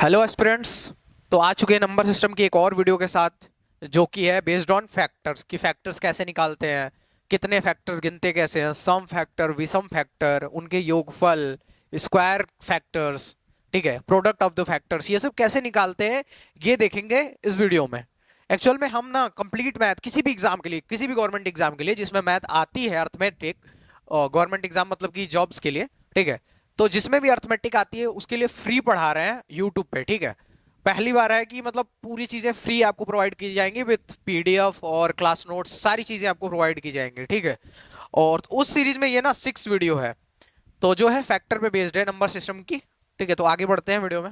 Hello aspirants. तो आ चुके हैं नंबर सिस्टम की एक और वीडियो के साथ, जो कि है बेस्ड ऑन फैक्टर्स कि फैक्टर्स कैसे निकालते हैं, कितने फैक्टर्स गिनते कैसे हैं, सम फैक्टर, विषम फैक्टर, उनके योगफल, स्क्वायर फैक्टर्स, ठीक है, प्रोडक्ट ऑफ द फैक्टर्स, ये सब कैसे निकालते हैं ये देखेंगे इस वीडियो में। एक्चुअल में हम ना कंप्लीट मैथ किसी भी एग्जाम के लिए, किसी भी गवर्नमेंट एग्जाम के लिए जिसमें मैथ आती है, अर्थमेटिक, गवर्नमेंट एग्जाम मतलब कि जॉब्स के लिए, ठीक है, तो जिसमें भी अर्थमेटिक आती है उसके लिए फ्री पढ़ा रहे हैं यूट्यूब पे, ठीक है। पहली बार है कि मतलब पूरी चीजें फ्री आपको प्रोवाइड की जाएंगी विथ पीडीएफ और क्लास नोट्स, सारी चीजें आपको प्रोवाइड की जाएंगी, ठीक है। और उस सीरीज में ये ना 6 वीडियो है, तो जो है फैक्टर पे बेस्ड है, नंबर सिस्टम की, ठीक है। तो आगे बढ़ते हैं वीडियो में।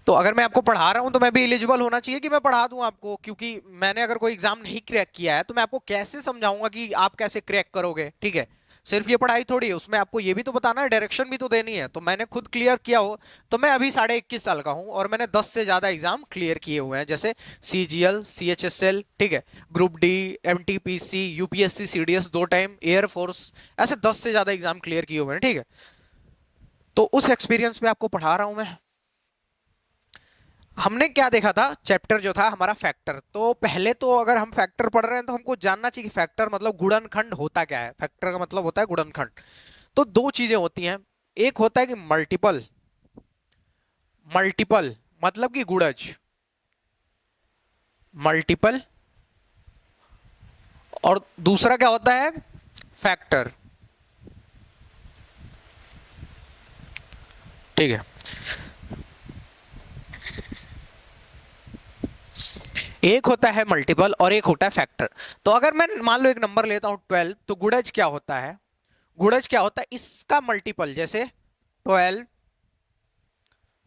तो अगर मैं आपको पढ़ा रहा हूं तो मैं भी एलिजिबल होना चाहिए कि मैं पढ़ा दूं आपको, क्योंकि मैंने अगर कोई एग्जाम नहीं क्रैक किया है तो मैं आपको कैसे समझाऊंगा कि आप कैसे क्रैक करोगे, ठीक है। सिर्फ ये पढ़ाई थोड़ी है, उसमें आपको ये भी तो बताना है, डायरेक्शन भी तो देनी है। तो मैंने खुद क्लियर किया हो, तो मैं अभी 21.5 साल का हूं और मैंने 10 से ज्यादा एग्जाम क्लियर किए हुए हैं, जैसे सीजीएल, सीएचएसएल, ठीक है, group D, MTPC, UPSC, CDS 2 time, air force, ऐसे 10 से ज्यादा एग्जाम क्लियर किए हुए हैं, ठीक है। तो उस एक्सपीरियंस में आपको पढ़ा रहा हूं मैं। हमने क्या देखा था, चैप्टर जो था हमारा फैक्टर। तो पहले तो अगर हम फैक्टर पढ़ रहे हैं तो हमको जानना चाहिए कि फैक्टर मतलब गुणनखंड होता क्या है। फैक्टर का मतलब होता है गुणनखंड। तो दो चीजें होती हैं, एक होता है कि मल्टीपल, मल्टीपल मतलब कि गुणज, मल्टीपल, और दूसरा क्या होता है, फैक्टर, ठीक है। एक होता है मल्टीपल और एक होता है फैक्टर। तो अगर मैं मान लो एक नंबर लेता हूं 12, तो गुणज क्या होता है, गुणज क्या होता है, इसका मल्टीपल, जैसे 12,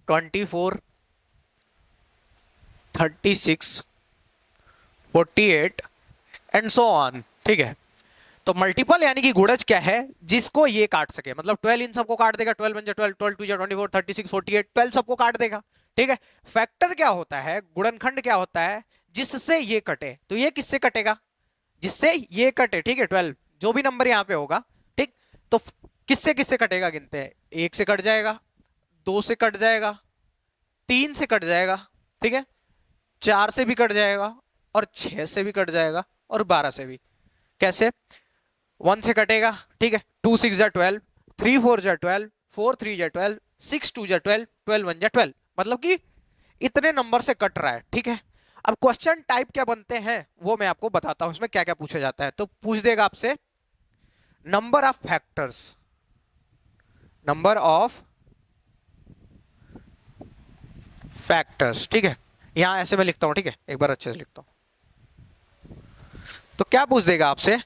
24, 36, 48 एंड सो ऑन, ठीक है। तो मल्टीपल यानी कि गुणज क्या है, जिसको ये काट सके, मतलब 12 इन सबको काट देगा, 12 वन जा 12, 12 टू जा 24, 36, 48, 12 सबको काट देगा, ठीक है। फैक्टर क्या होता है, गुणनखंड क्या होता है, जिससे ये कटे। तो ये किससे कटेगा, जिससे ये कटे, ठीक है। 12 जो भी नंबर यहां पे होगा, ठीक। तो किससे किससे कटेगा गिनते हैं, एक से कट जाएगा, दो से कट जाएगा, तीन से कट जाएगा, ठीक है, चार से भी कट जाएगा, और 6 से भी कट जाएगा, और 12 से भी। कैसे, 1 से कटेगा, ठीक है, 2 6 जा 12, 3 4 जा 12, 4 3 जा 12, 6 2 जा 12, 12 1 जा 12, मतलब कि इतने नंबर से कट रहा है, ठीक है। अब क्वेश्चन टाइप क्या बनते हैं वो मैं आपको बताता हूं, इसमें क्या क्या पूछा जाता है। तो पूछ देगा आपसे number of factors, number of factors, ठीक है। यहां ऐसे मैं लिखता हूं, ठीक है, एक बार अच्छे से लिखता हूं। तो क्या पूछ देगा आपसे,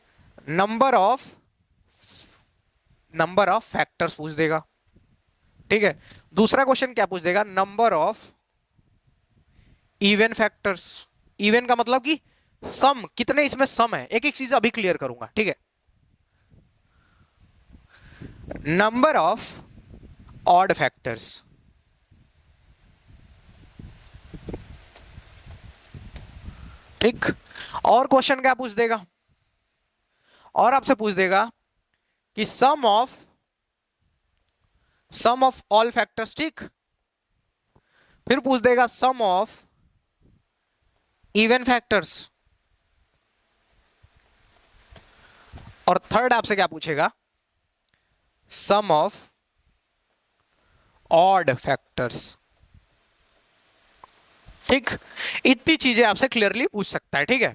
number of, number of factors पूछ देगा, ठीक है। दूसरा क्वेश्चन क्या पूछ देगा, number of even factors. Even का मतलब कि सम, कितने इसमें सम है। एक एक चीज अभी क्लियर करूंगा, ठीक है। नंबर ऑफ ऑड फैक्टर्स, ठीक। और क्वेश्चन क्या पूछ देगा, और आपसे पूछ देगा कि सम ऑफ ऑल फैक्टर्स, ठीक। फिर पूछ देगा सम ऑफ इवन फैक्टर्स, और थर्ड आपसे क्या पूछेगा, सम ऑफ ऑड फैक्टर्स, ठीक। इतनी चीजें आपसे क्लियरली पूछ सकता है, ठीक है।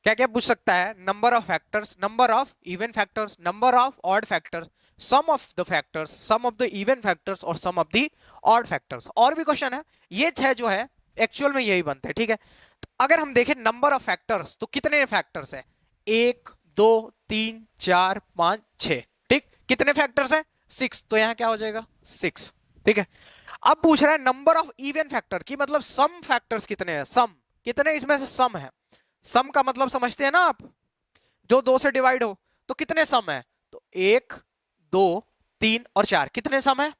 क्या क्या पूछ सकता है, number of factors, number of even factors, number of odd factors, sum of the factors, sum of the even factors, और sum of the odd factors. और भी क्वेश्चन है, ये 6 जो है एक्चुअल में यही बनते हैं, ठीक है। तो अगर हम देखें नंबर ऑफ फैक्टर्स, तो कितने फैक्टर्स है, 1 2 3 4 5 6, ठीक। कितने फैक्टर्स है, 6, तो यहां क्या हो जाएगा 6, ठीक है। अब पूछ रहा है नंबर ऑफ इवन फैक्टर की, मतलब सम फैक्टर्स कितने हैं, सम कितने इसमें से सम है। सम का मतलब समझते हैं ना आप, जो 2 से डिवाइड हो, तो कितने सम है, तो 1 2 3 और 4, कितने सम है,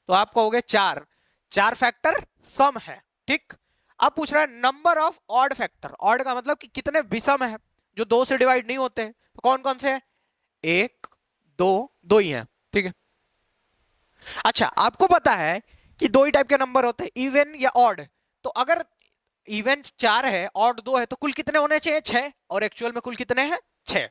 तो आप कहोगे 4, 4 फैक्टर सम है, ठीक। अब पूछ रहा है number of odd factor, odd का मतलब कि कितने विषम है, जो 2 से डिवाइड नहीं होते, तो कौन कौन से है, 1 2 2 ही है, ठीक है। अच्छा, आपको पता है कि दो ही टाइप के नंबर होते हैं, इवन या ऑड। तो अगर इवन 4 है, ऑड 2 है, तो कुल कितने होने चाहिए? 6। और एक्चुअल में कुल कितने हैं? 6।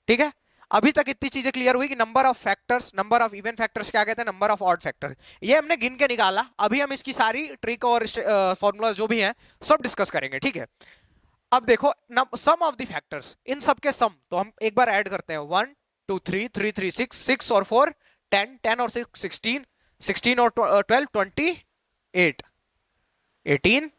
ठीक है। अभी तक इतनी चीजें क्लियर हुई कि number of factors, number of even factors क्या कहते हैं, नंबर ऑफ ऑड फैक्टर्स, ये हमने गिन के निकाला। अभी हम इसकी सारी ट्रिक और फॉर्मूला जो भी हैं सब डिस्कस करेंगे। ठीक है। अब देखो, सम ऑफ द फैक्टर्स, इन सब के सम तो हम एक बार ऐड करते हैं। 1 2 3 3 3 6, 6 और 4 10, 10 और 6 16, 16 और 12 28, 18,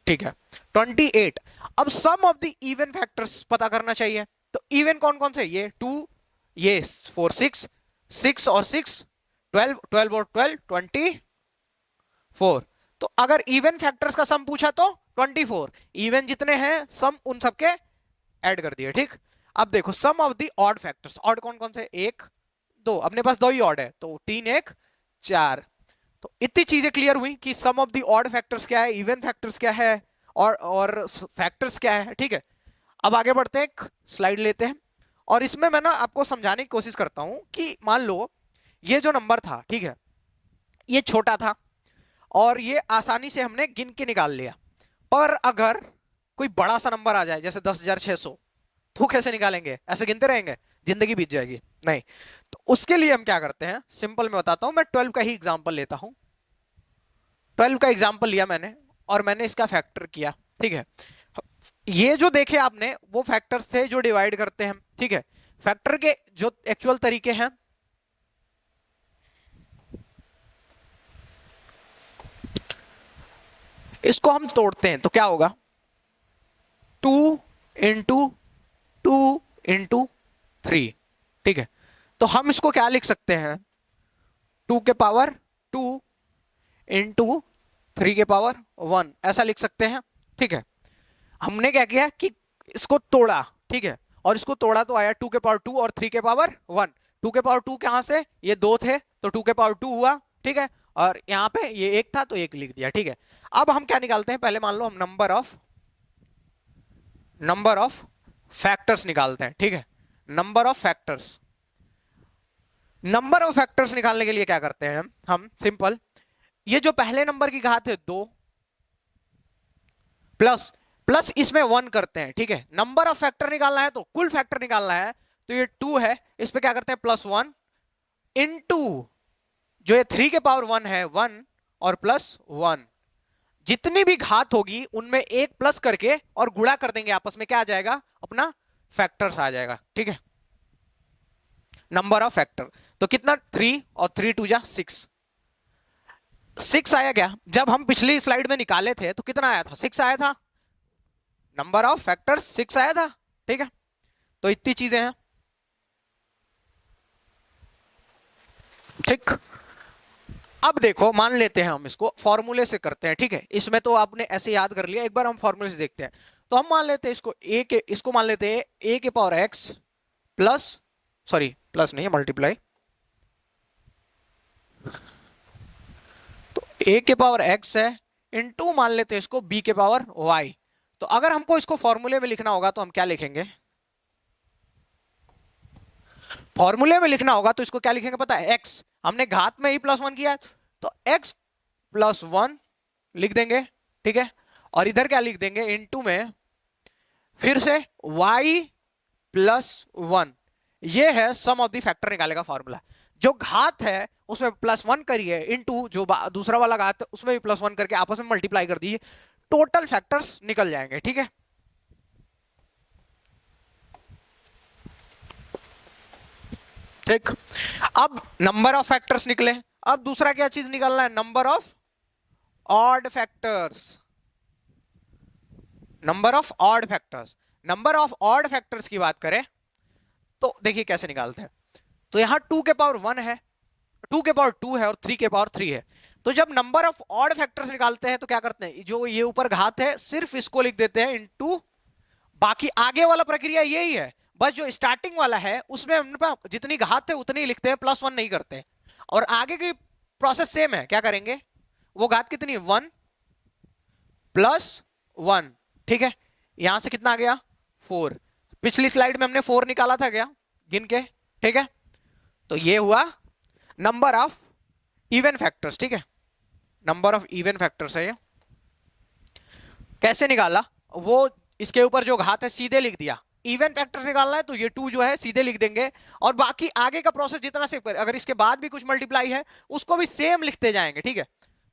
ठीक है 28। अब सम ऑफ द इवन फैक्टर्स पता करना चाहिए। तो इवन कौन कौन से? ये 2, ये 4 6, 6 और 6 12, 12 और 12 24। तो अगर इवन फैक्टर्स का सम पूछा तो 24, इवन जितने हैं सम उन सबके ऐड कर दिए। ठीक। अब देखो sum of the odd factors, odd कौन कौन से? 1 2, अपने पास 2 ही ऑड है, तो 3 1 4। तो इतनी चीजें क्लियर हुई कि सम ऑफ द ऑड फैक्टर्स क्या है, इवन फैक्टर्स क्या है, और फैक्टर्स क्या है। ठीक है। अब आगे बढ़ते हैं, एक स्लाइड लेते हैं और इसमें मैं ना आपको समझाने की कोशिश करता हूं कि मान लो ये जो नंबर था, ठीक है, ये छोटा था और ये आसानी से हमने गिन के निकाल लिया। पर अगर कोई बड़ा सा नंबर आ जाए जैसे 10,600, तो कैसे निकालेंगे? ऐसे गिनते रहेंगे, जिंदगी बीत जाएगी। नहीं। तो उसके लिए हम क्या करते हैं, सिंपल मैं बताता हूं। मैं 12 का ही एग्जांपल लेता हूं। 12 का एग्जांपल लिया मैंने और मैंने इसका फैक्टर किया। ठीक है। ये जो देखे आपने वो फैक्टर्स थे जो डिवाइड करते हैं। ठीक है। फैक्टर के जो एक्चुअल तरीके हैं, इसको हम तोड़ते हैं तो क्या होगा? 2 इंटू 2 इंटू 3। ठीक है। तो हम इसको क्या लिख सकते हैं? 2 के पावर 2 इंटू 3 के पावर 1, ऐसा लिख सकते हैं। ठीक है। हमने क्या किया कि इसको तोड़ा। ठीक है। और इसको तोड़ा तो आया 2 के पावर 2 और 3 के पावर 1। 2 के पावर 2 कहां से? ये 2 थे तो 2 के पावर 2 हुआ। ठीक है। और यहां पे ये 1 था तो 1 लिख दिया। ठीक है। अब हम क्या निकालते हैं? पहले मान लो हम नंबर ऑफ फैक्टर्स निकालते हैं। ठीक है। Number of factors, number of factors निकालने के लिए क्या करते हैं हम सिंपल, ये जो पहले नंबर की घात है 2 प्लस प्लस इसमें 1 करते हैं। ठीक है। नंबर ऑफ फैक्टर निकालना है तो कुल फैक्टर निकालना है, तो ये 2 है, इस पे क्या करते हैं? +1 इनटू जो ये 3 के पावर 1 है 1 और +1। जितनी भी घात होगी उनमें एक प्लस करके और गुणा कर देंगे आपस में, क्या आ जाएगा? अपना फैक्टर्स आ जाएगा। ठीक है। नंबर ऑफ फैक्टर तो कितना? 3 और 3 2 जा 6। 6 आया क्या? जब हम पिछली स्लाइड में निकाले थे तो कितना आया था? 6 आया था। नंबर ऑफ फैक्टर्स 6 आया था। ठीक है। तो इतनी चीजें हैं। ठीक। अब देखो, मान लेते हैं हम इसको फॉर्मूले से करते हैं। ठीक है। इसमें तो आपने ऐसे याद कर लिया, एक बार हम फॉर्मूले से देखते हैं। तो हम मान लेते हैं इसको मान लेते हैं ए के power x plus, sorry plus नहीं है, मल्टीप्लाई। तो ए के पावर एक्स है इनटू मान लेते हैं इसको बी के पावर वाई। तो अगर हमको इसको फॉर्मूले में लिखना होगा तो हम क्या लिखेंगे? फॉर्मूले में लिखना होगा तो इसको क्या लिखेंगे पता है? एक्स, हमने घात में ही +1 किया है तो x +1 लिख देंगे। ठीक है। और इधर क्या लिख देंगे? इनटू में फिर से y +1। ये है सम ऑफ द फैक्टर निकालने का फॉर्मूला। जो घात है उसमें +1 करिए, इनटू जो दूसरा वाला घात है उसमें भी +1 करके आपस में मल्टीप्लाई कर दीजिए, टोटल फैक्टर्स निकल जाएंगे। ठीक है। ठीक। अब नंबर ऑफ फैक्टर्स निकले, अब दूसरा क्या चीज निकालना है? Number of odd factors. Number of odd factors, number of odd factors की बात करें तो देखिए कैसे निकालते हैं। तो यहां 2 के पावर 1 है, 2 के पावर 2 है और 3 के पावर 3 है। तो जब नंबर ऑफ ऑड फैक्टर्स निकालते हैं तो क्या करते हैं? जो ये ऊपर घात है सिर्फ इसको लिख देते हैं इनटू, बाकी आगे वाला प्रक्रिया यही है, बस जो स्टार्टिंग वाला है उसमें हम जितनी घात है उतनी लिखते हैं, +1 नहीं करते। और आगे की प्रोसेस सेम है, क्या करेंगे? वो घात कितनी? 1 +1। ठीक है। यहां से कितना आ गया? 4। पिछली स्लाइड में हमने 4 निकाला था क्या गिन के? ठीक है। तो ये हुआ नंबर ऑफ इवन फैक्टर्स, ठीक है, नंबर ऑफ इवन फैक्टर्स है ये। कैसे निकाला, वो इसके ऊपर जो घात है सीधे लिख दिया। इवन फैक्टर निकालना है तो ये 2 जो है सीधे लिख देंगे, और बाकी आगे का प्रोसेस जितना से अगर इसके बाद भी कुछ मल्टीप्लाई है उसको भी सेम लिखते जाएंगे, ठीक है।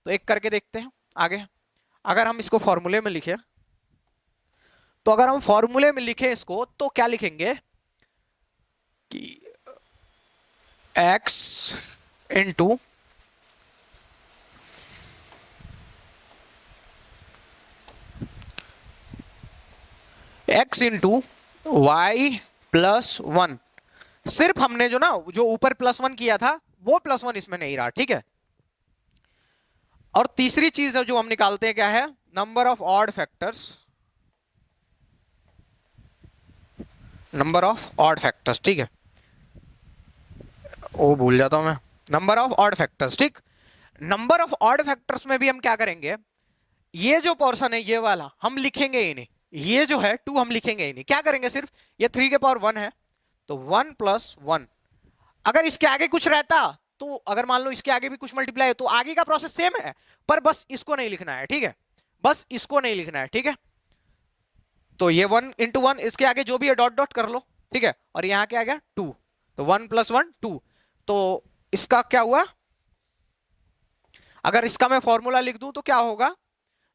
तो एक करके देखते हैं आगे। अगर हम इसको फॉर्मूले में लिखे, तो अगर हम फॉर्मूले में लिखे इसको तो क्या लिखेंगे कि x into x into y plus one. सिर्फ हमने जो ना जो ऊपर +1 किया था वो +1 इसमें नहीं रहा, ठीक है। और तीसरी चीज जो हम निकालते हैं क्या है, number of odd factors, number of odd factors, ठीक है। वो भूल जाता हूं मैं, नंबर ऑफ ऑड फैक्टर्स, ठीक। नंबर ऑफ ऑड फैक्टर्स में भी हम क्या करेंगे, ये जो पोर्शन है ये वाला हम लिखेंगे ही नहीं, ये जो है 2 हम लिखेंगे ही नहीं। क्या करेंगे, सिर्फ ये 3 के पावर 1 है तो 1 + 1। अगर इसके आगे कुछ रहता तो अगर मान लो इसके आगे भी कुछ मल्टीप्लाई है तो आगे का प्रोसेस सेम है, पर बस इसको नहीं लिखना है, ठीक है, बस इसको नहीं लिखना है, ठीक है। तो ये 1 × 1, इसके आगे जो भी है डॉट डॉट कर लो, ठीक है। और यहां क्या आ गया 2, तो 1 + 1 2। तो इसका क्या हुआ, अगर इसका मैं फॉर्मूला लिख दूं तो क्या होगा,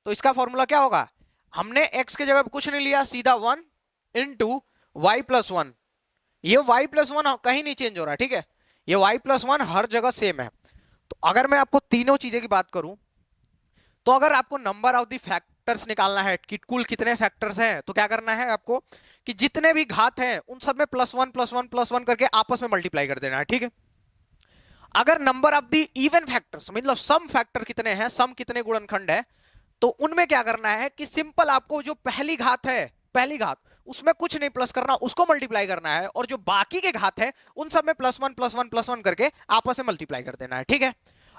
तो इसका फॉर्मूला क्या होगा, हमने x के जगह कुछ नहीं लिया, सीधा 1 × y + 1। ये y + 1 कहीं नहीं चेंज हो रहा है, ठीक है, ये y + 1 हर जगह सेम है। तो अगर मैं आपको तीनों चीजें की बात करूं, तो अगर आपको नंबर ऑफ द फैक्टर्स निकालना है कि कुल कितने फैक्टर्स हैं, तो क्या करना है आपको कि जितने भी घात हैं उन सब में +1 +1 +1 करके आपस में मल्टीप्लाई कर देना है, ठीक है। अगर number of the even factors मतलब सम फैक्टर कितने हैं, सम कितने गुणनखंड है, तो उनमें क्या करना है कि सिंपल आपको जो पहली घात है, पहली घात उसमें कुछ नहीं प्लस करना, उसको मल्टीप्लाई करना है, और जो बाकी के घात है उन सब में +1 +1 +1 करके आपस में मल्टीप्लाई कर देना है, ठीक है।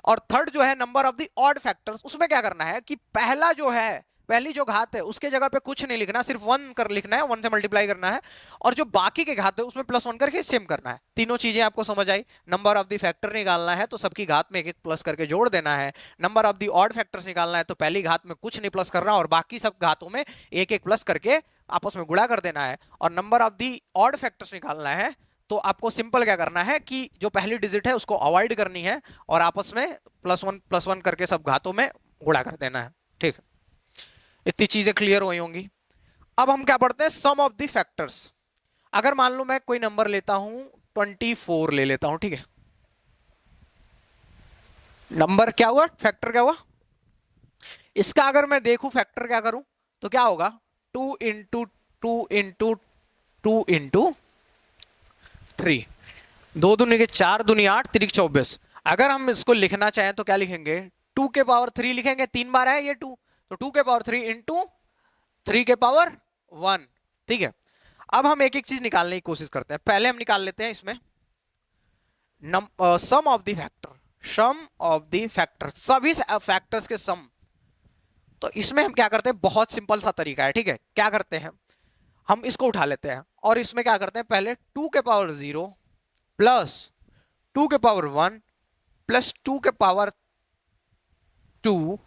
और थर्ड जो है number of the odd factors, उसमें क्या करना है कि पहला जो है, पहली जो घात है उसके जगह पे कुछ नहीं लिखना, सिर्फ 1 कर लिखना है, 1 से मल्टीप्लाई करना है, और जो बाकी के घात है उसमें +1 करके सेम करना है। तीनों चीजें आपको समझ आई। नंबर ऑफ द फैक्टर निकालना है तो सबकी घात में एक एक प्लस करके जोड़ देना है। Number of the odd factors निकालना है तो पहली घात में कुछ नहीं प्लस करना और बाकी सब घातों में एक एक प्लस करके आपस में गुणा कर देना है। और number of the odd factors निकालना है तो आपको सिंपल क्या करना है कि जो पहली डिजिट है उसको अवॉइड करनी है और आपस में +1 करके सब घातों में गुणा कर देना है, ठीक है। इतनी चीजें क्लियर हुई होंगी। अब हम क्या पढ़ते हैं, सम ऑफ द फैक्टर्स। अगर मान लो मैं कोई नंबर लेता हूं 24 ले लेता हूं, ठीक है। नंबर क्या हुआ, फैक्टर क्या हुआ, इसका अगर मैं देखूं फैक्टर क्या करूं तो क्या होगा, 2 × 2 × 2 × 3, 2 दूनी के 4, दूनी 8, 3 24। अगर हम इसको लिखना चाहें तो क्या लिखेंगे, 2 के पावर 3 लिखेंगे, 3 बार है ये 2, तो 2 के पावर 3 × 3 के पावर 1, ठीक है। अब हम एक एक चीज निकालने की कोशिश करते हैं। पहले हम निकाल लेते हैं इसमें sum of the factor, sum of the factor, सभी फैक्टर्स के सम। तो इसमें हम क्या करते हैं, बहुत सिंपल सा तरीका है, ठीक है। क्या करते हैं, हम इसको उठा लेते हैं और इसमें क्या करते हैं, पहले 2 के पावर 0 प्लस 2 के पावर 1 प्लस 2 के पावर 2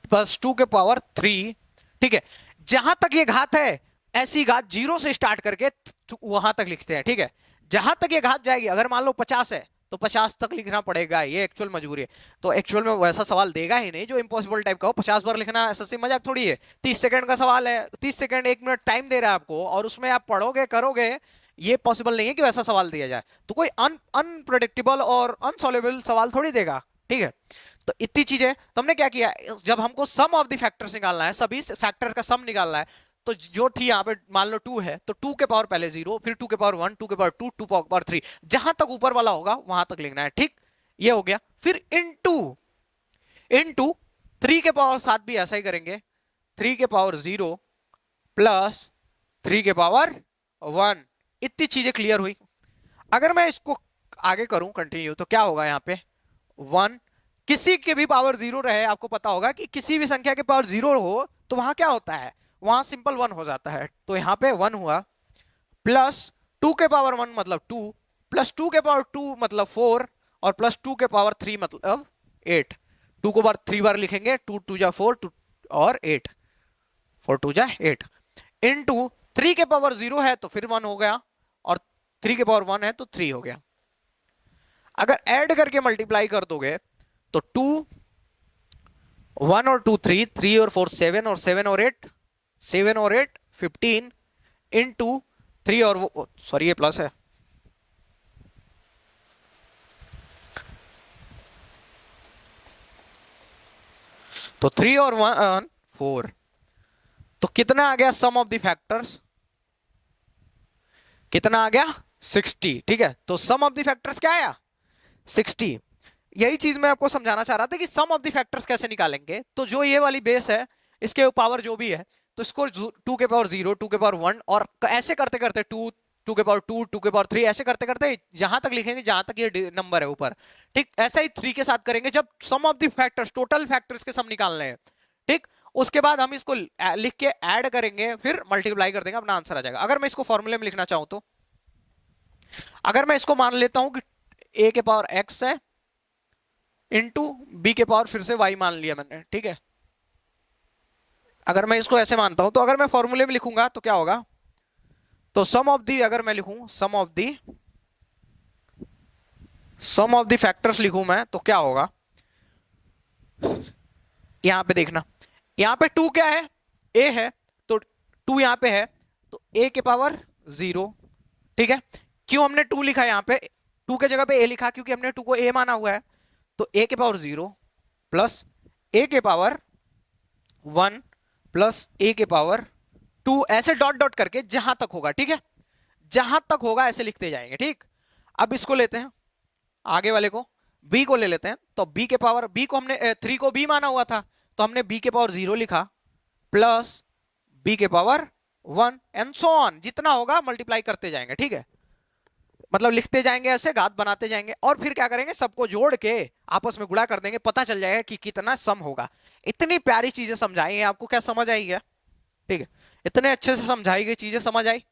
प्लस 2 के पावर 3, ठीक है। जहां तक ये घात है ऐसी घात 0 से स्टार्ट करके वहां तक लिखते हैं, ठीक है। जहां तक ये घात जाएगी, अगर मान लो 50 है तो 50 तक लिखना पड़ेगा, ये एक्चुअल मजबूरी है। तो एक्चुअल में वैसा सवाल देगा ही नहीं जो इम्पॉसिबल टाइप का हो, 50 बार लिखना ऐसा मजाक थोड़ी है। 30 सेकंड का सवाल है, 30 सेकंड 1 मिनट टाइम दे रहा है आपको और उसमें आप पढ़ोगे करोगे, ये पॉसिबल नहीं है कि वैसा सवाल दिया जाए। तो कोई अनप्रेडिक्टेबल और अनसॉल्वेबल सवाल थोड़ी देगा, ठीक है। तो इतनी चीजें तो हमने क्या किया, जब हमको सम ऑफ द फैक्टर्स निकालना है, सभी फैक्टर का सम निकालना है, तो जो थी यहां पे मान लो 2 है तो 2 के पावर पहले 0, फिर 2 के पावर 1, 2 के पावर 2, 2 के पावर 3, जहां तक ऊपर वाला होगा वहां तक लिखना है, ठीक। ये हो गया। फिर इनटू 3 के पावर 7 भी ऐसा ही करेंगे, 3 के पावर 0 प्लस 3 के पावर 1। इतनी चीजें क्लियर हुई। अगर मैं इसको आगे करूं कंटिन्यू तो क्या होगा, यहां पे 1, किसी के भी पावर 0 रहे, आपको पता होगा कि किसी भी संख्या के पावर 0 हो तो वहां क्या होता है, वहां सिंपल 1 हो जाता है। तो यहां पे 1 हुआ, प्लस 2 के पावर 1 मतलब 2, प्लस 2 के पावर 2 मतलब 4, और प्लस 2 के पावर 3 मतलब 8, 2 को बार 3 बार लिखेंगे, 2 2 जा 4, 2 और 8, 4 2 जा 8 इनटू 3 के पावर 0 है तो फिर 1 हो गया, और 3 के पावर 1 है तो 3 हो गया। अगर ऐड करके मल्टीप्लाई कर दोगे तो 2 1 और 2 3, 3 और 4 7, और 7 और 8 7 और 8 15 इनटू 3 और वो सॉरी ये प्लस है, तो 3 और 1 4, तो कितना आ गया सम ऑफ द फैक्टर्स, कितना आ गया 60। ठीक है, तो सम ऑफ द फैक्टर्स क्या आया 60। यही चीज मैं आपको समझाना चाह रहा था कि सम ऑफ द फैक्टर्स कैसे निकालेंगे। तो जो ये वाली बेस है इसके पावर जो भी है, तो इसको 2 के पावर 0, 2 के पावर 1 और ऐसे करते करते 2 2 के पावर 2, 2 के पावर 3 ऐसे करते करते जहां तक लिखेंगे जहां तक ये नंबर है ऊपर। ठीक, ऐसा ही 3 के साथ करेंगे जब sum of the factors total factors के सम निकालने हैं। ठीक, उसके बाद हम इसको लिख के ऐड करेंगे, फिर मल्टीप्लाई कर देंगे, अपना आंसर आ जाएगा। अगर मैं इसको फॉर्मूले में लिखना चाहूं तो अगर मैं इसको मान लेता हूं कि a के पावर x है इंटू बी के पावर फिर से y मान लिया मैंने। ठीक है, अगर मैं इसको ऐसे मानता हूं तो अगर मैं फॉर्मूले में लिखूंगा तो क्या होगा, तो सम ऑफ दी, अगर मैं लिखूं सम ऑफ दी फैक्टर्स लिखूं मैं तो क्या होगा, यहां पे देखना, यहां पे 2 क्या है a है, तो 2 यहां पे है तो a के पावर 0। ठीक है, क्यों हमने 2 लिखा यहां पे, 2 के जगह पे a लिखा क्योंकि हमने 2 को a माना हुआ है। तो a के पावर 0 प्लस a के पावर 1 प्लस a के पावर 2, ऐसे डॉट डॉट करके जहां तक होगा। ठीक है, जहां तक होगा ऐसे लिखते जाएंगे। ठीक, अब इसको लेते हैं आगे वाले को, b को ले लेते हैं, तो b के पावर, b को हमने 3 को b माना हुआ था तो हमने b के पावर 0 लिखा प्लस b के पावर 1 एंड सो ऑन, जितना होगा मल्टीप्लाई करते जाएंगे। ठीक है, मतलब लिखते जाएंगे ऐसे, घात बनाते जाएंगे, और फिर क्या करेंगे सबको जोड़ के आपस में गुणा कर देंगे, पता चल जाएगा कि कितना सम होगा। इतनी प्यारी चीजें समझाई हैं आपको, क्या समझ आई है? ठीक है, इतने अच्छे से समझाई गई चीजें समझ आई।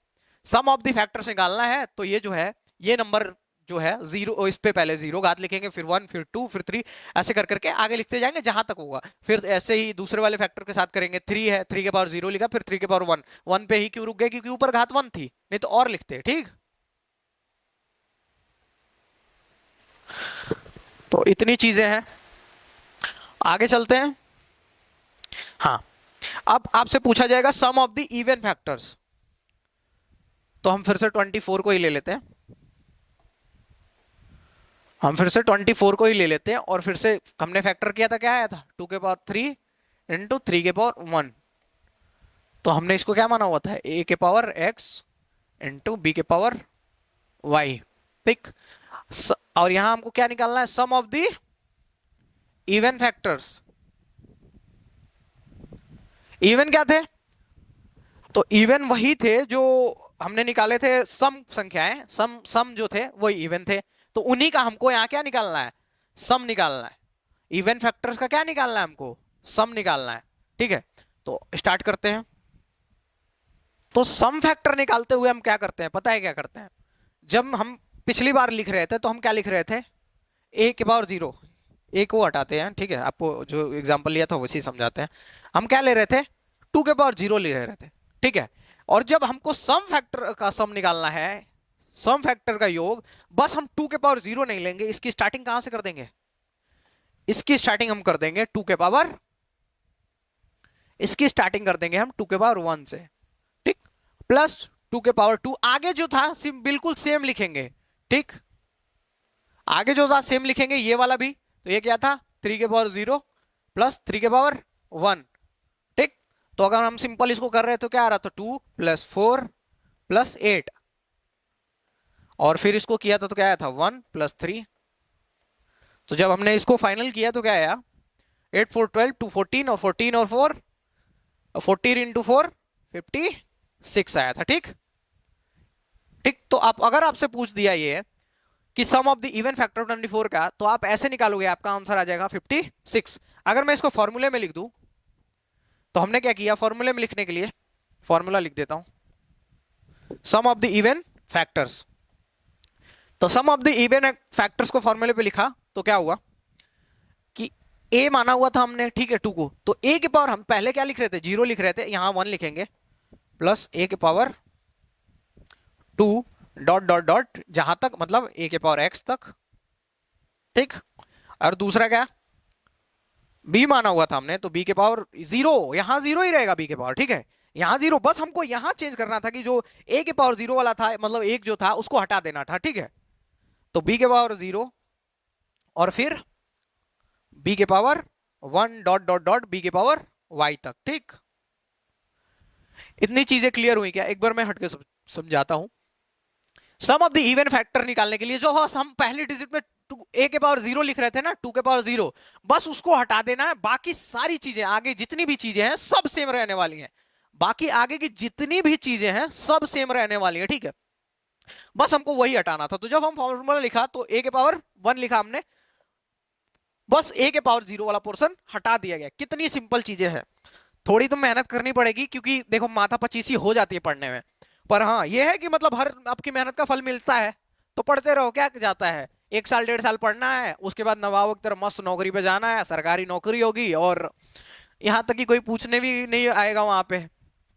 सम ऑफ द फैक्टर्स निकालना है तो ये जो है, ये नंबर जो है 0, इस पे पहले 0 घात लिखेंगे, फिर 1, फिर 2, फिर 3, ऐसे कर करके आगे लिखते जाएंगे जहां तक होगा। फिर ऐसे ही दूसरे वाले फैक्टर के साथ करेंगे, 3 है, 3 के पावर 0 लिखा, फिर 3 के पावर 1, 1 पे ही क्यों रुक गए, क्योंकि ऊपर घात 1 थी, नहीं तो और लिखते। ठीक, तो इतनी चीजें हैं, आगे चलते हैं। हाँ, अब आपसे पूछा जाएगा सम ऑफ द इवन फैक्टर्स, तो हम फिर से 24 को ही ले लेते हैं, हम फिर से 24 को ही ले लेते हैं, और फिर से हमने फैक्टर किया था, क्या आया था 2 के पावर 3 इंटू 3 के पावर 1, तो हमने इसको क्या माना हुआ था a के पावर x इंटू बी के पावर y। ठीक, और यहां हमको क्या निकालना है, sum of the even factors. Even क्या थे, तो इवन वही थे जो हमने निकाले थे सम संख्याएं, सम सम जो थे वही इवन थे, तो उन्हीं का हमको यहाँ क्या निकालना है, सम निकालना है। इवन फैक्टर्स का क्या निकालना है हमको, सम निकालना है। ठीक है, तो स्टार्ट करते हैं। तो सम फैक्टर निकालते हुए हम क्या करते हैं, पता है क्या करते हैं, जब हम पिछली बार लिख रहे थे तो हम क्या लिख रहे थे, a के पावर 0, a को हटाते हैं। ठीक है, आपको जो एग्जांपल लिया था वैसे समझाते हैं। हम क्या ले रहे थे, 2 के पावर 0 ले रहे थे। ठीक है, और जब हमको सम फैक्टर का सम निकालना है, सम फैक्टर का योग, बस हम 2 के पावर 0 नहीं लेंगे, इसकी स्टार्टिंग कहां से कर देंगे, इसकी स्टार्टिंग हम कर देंगे 2 के पावर, इसकी स्टार्टिंग कर देंगे हम 2 के पावर 1 से। ठीक, प्लस 2 के पावर 2, आगे जो था बिल्कुल सेम लिखेंगे। ठीक, आगे जो था सेम लिखेंगे, ये वाला भी, तो ये क्या था 3 के पावर 0 प्लस 3 के पावर 1। ठीक, तो अगर हम सिंपल इसको कर रहे हैं तो क्या आ रहा था, 2 प्लस 4 प्लस 8, और फिर इसको किया था तो क्या आया था 1 प्लस 3। तो जब हमने इसको फाइनल किया तो क्या आया, 8 4 12 2 14, और 14 और 4 14 इंटू 4 56 आया था। ठीक, ठीक, तो आप अगर आपसे पूछ दिया ये कि सम ऑफ द इवन फैक्टर 24 का, तो आप ऐसे निकालोगे, आपका आंसर आ जाएगा 56। अगर मैं इसको फॉर्मूले में लिख दूं तो हमने क्या किया, फॉर्मूले में लिखने के लिए फॉर्मूला लिख देता हूं, सम ऑफ द इवन फैक्टर्स। तो sum of the even factors को फॉर्मूले पे लिखा तो क्या हुआ कि ए माना हुआ था हमने, ठीक है, 2 को, तो ए के पावर हम पहले क्या लिख रहे थे, 0 लिख रहे थे, यहां 1 लिखेंगे, प्लस ए के पावर 2 डॉट डॉट डॉट जहां तक मतलब ए के पावर एक्स तक, ठीक। और दूसरा क्या, बी माना हुआ था हमने, तो बी के पावर 0, यहां 0 ही रहेगा बी के पावर, ठीक है, यहां 0, बस हमको यहां चेंज करना था कि जो ए के पावर 0 वाला था, मतलब एक जो था उसको हटा देना था, ठीक है। तो बी के पावर 0 और फिर बी के power 1 dot dot dot B के पावर वाई तक, ठीक। इतनी चीजें क्लियर हुई क्या? एक बार मैं हटके समझाता हूं। सम ऑफ द इवन फैक्टर निकालने के लिए जो हम पहली डिजिट में ए के पावर 0 लिख रहे थे ना, 2 के पावर 0, बस उसको हटा देना है, बाकी सारी चीजें आगे जितनी भी चीजें हैं सब सेम रहने वाली हैं, बाकी आगे की जितनी भी चीजें हैं सब सेम रहने वाली है, ठीक है। बस हमको वही हटाना था, तो जब हम फॉर्मूला लिखा तो ए के पावर 1 लिखा हमने, बस ए के पावर 0 वाला पोर्शन हटा दिया गया। कितनी सिंपल चीजें हैं, थोड़ी तो मेहनत करनी पड़ेगी क्योंकि देखो माथा पचीसी हो जाती है पढ़ने में, पर हाँ ये है कि मतलब हर आपकी मेहनत का फल मिलता है, तो पढ़ते रहो, क्या जाता है, 1 साल 1.5 साल पढ़ना है, उसके बाद नवाबों की तरह मस्त नौकरी पे जाना है, सरकारी नौकरी होगी, और यहाँ तक कि कोई पूछने भी नहीं आएगा वहां पे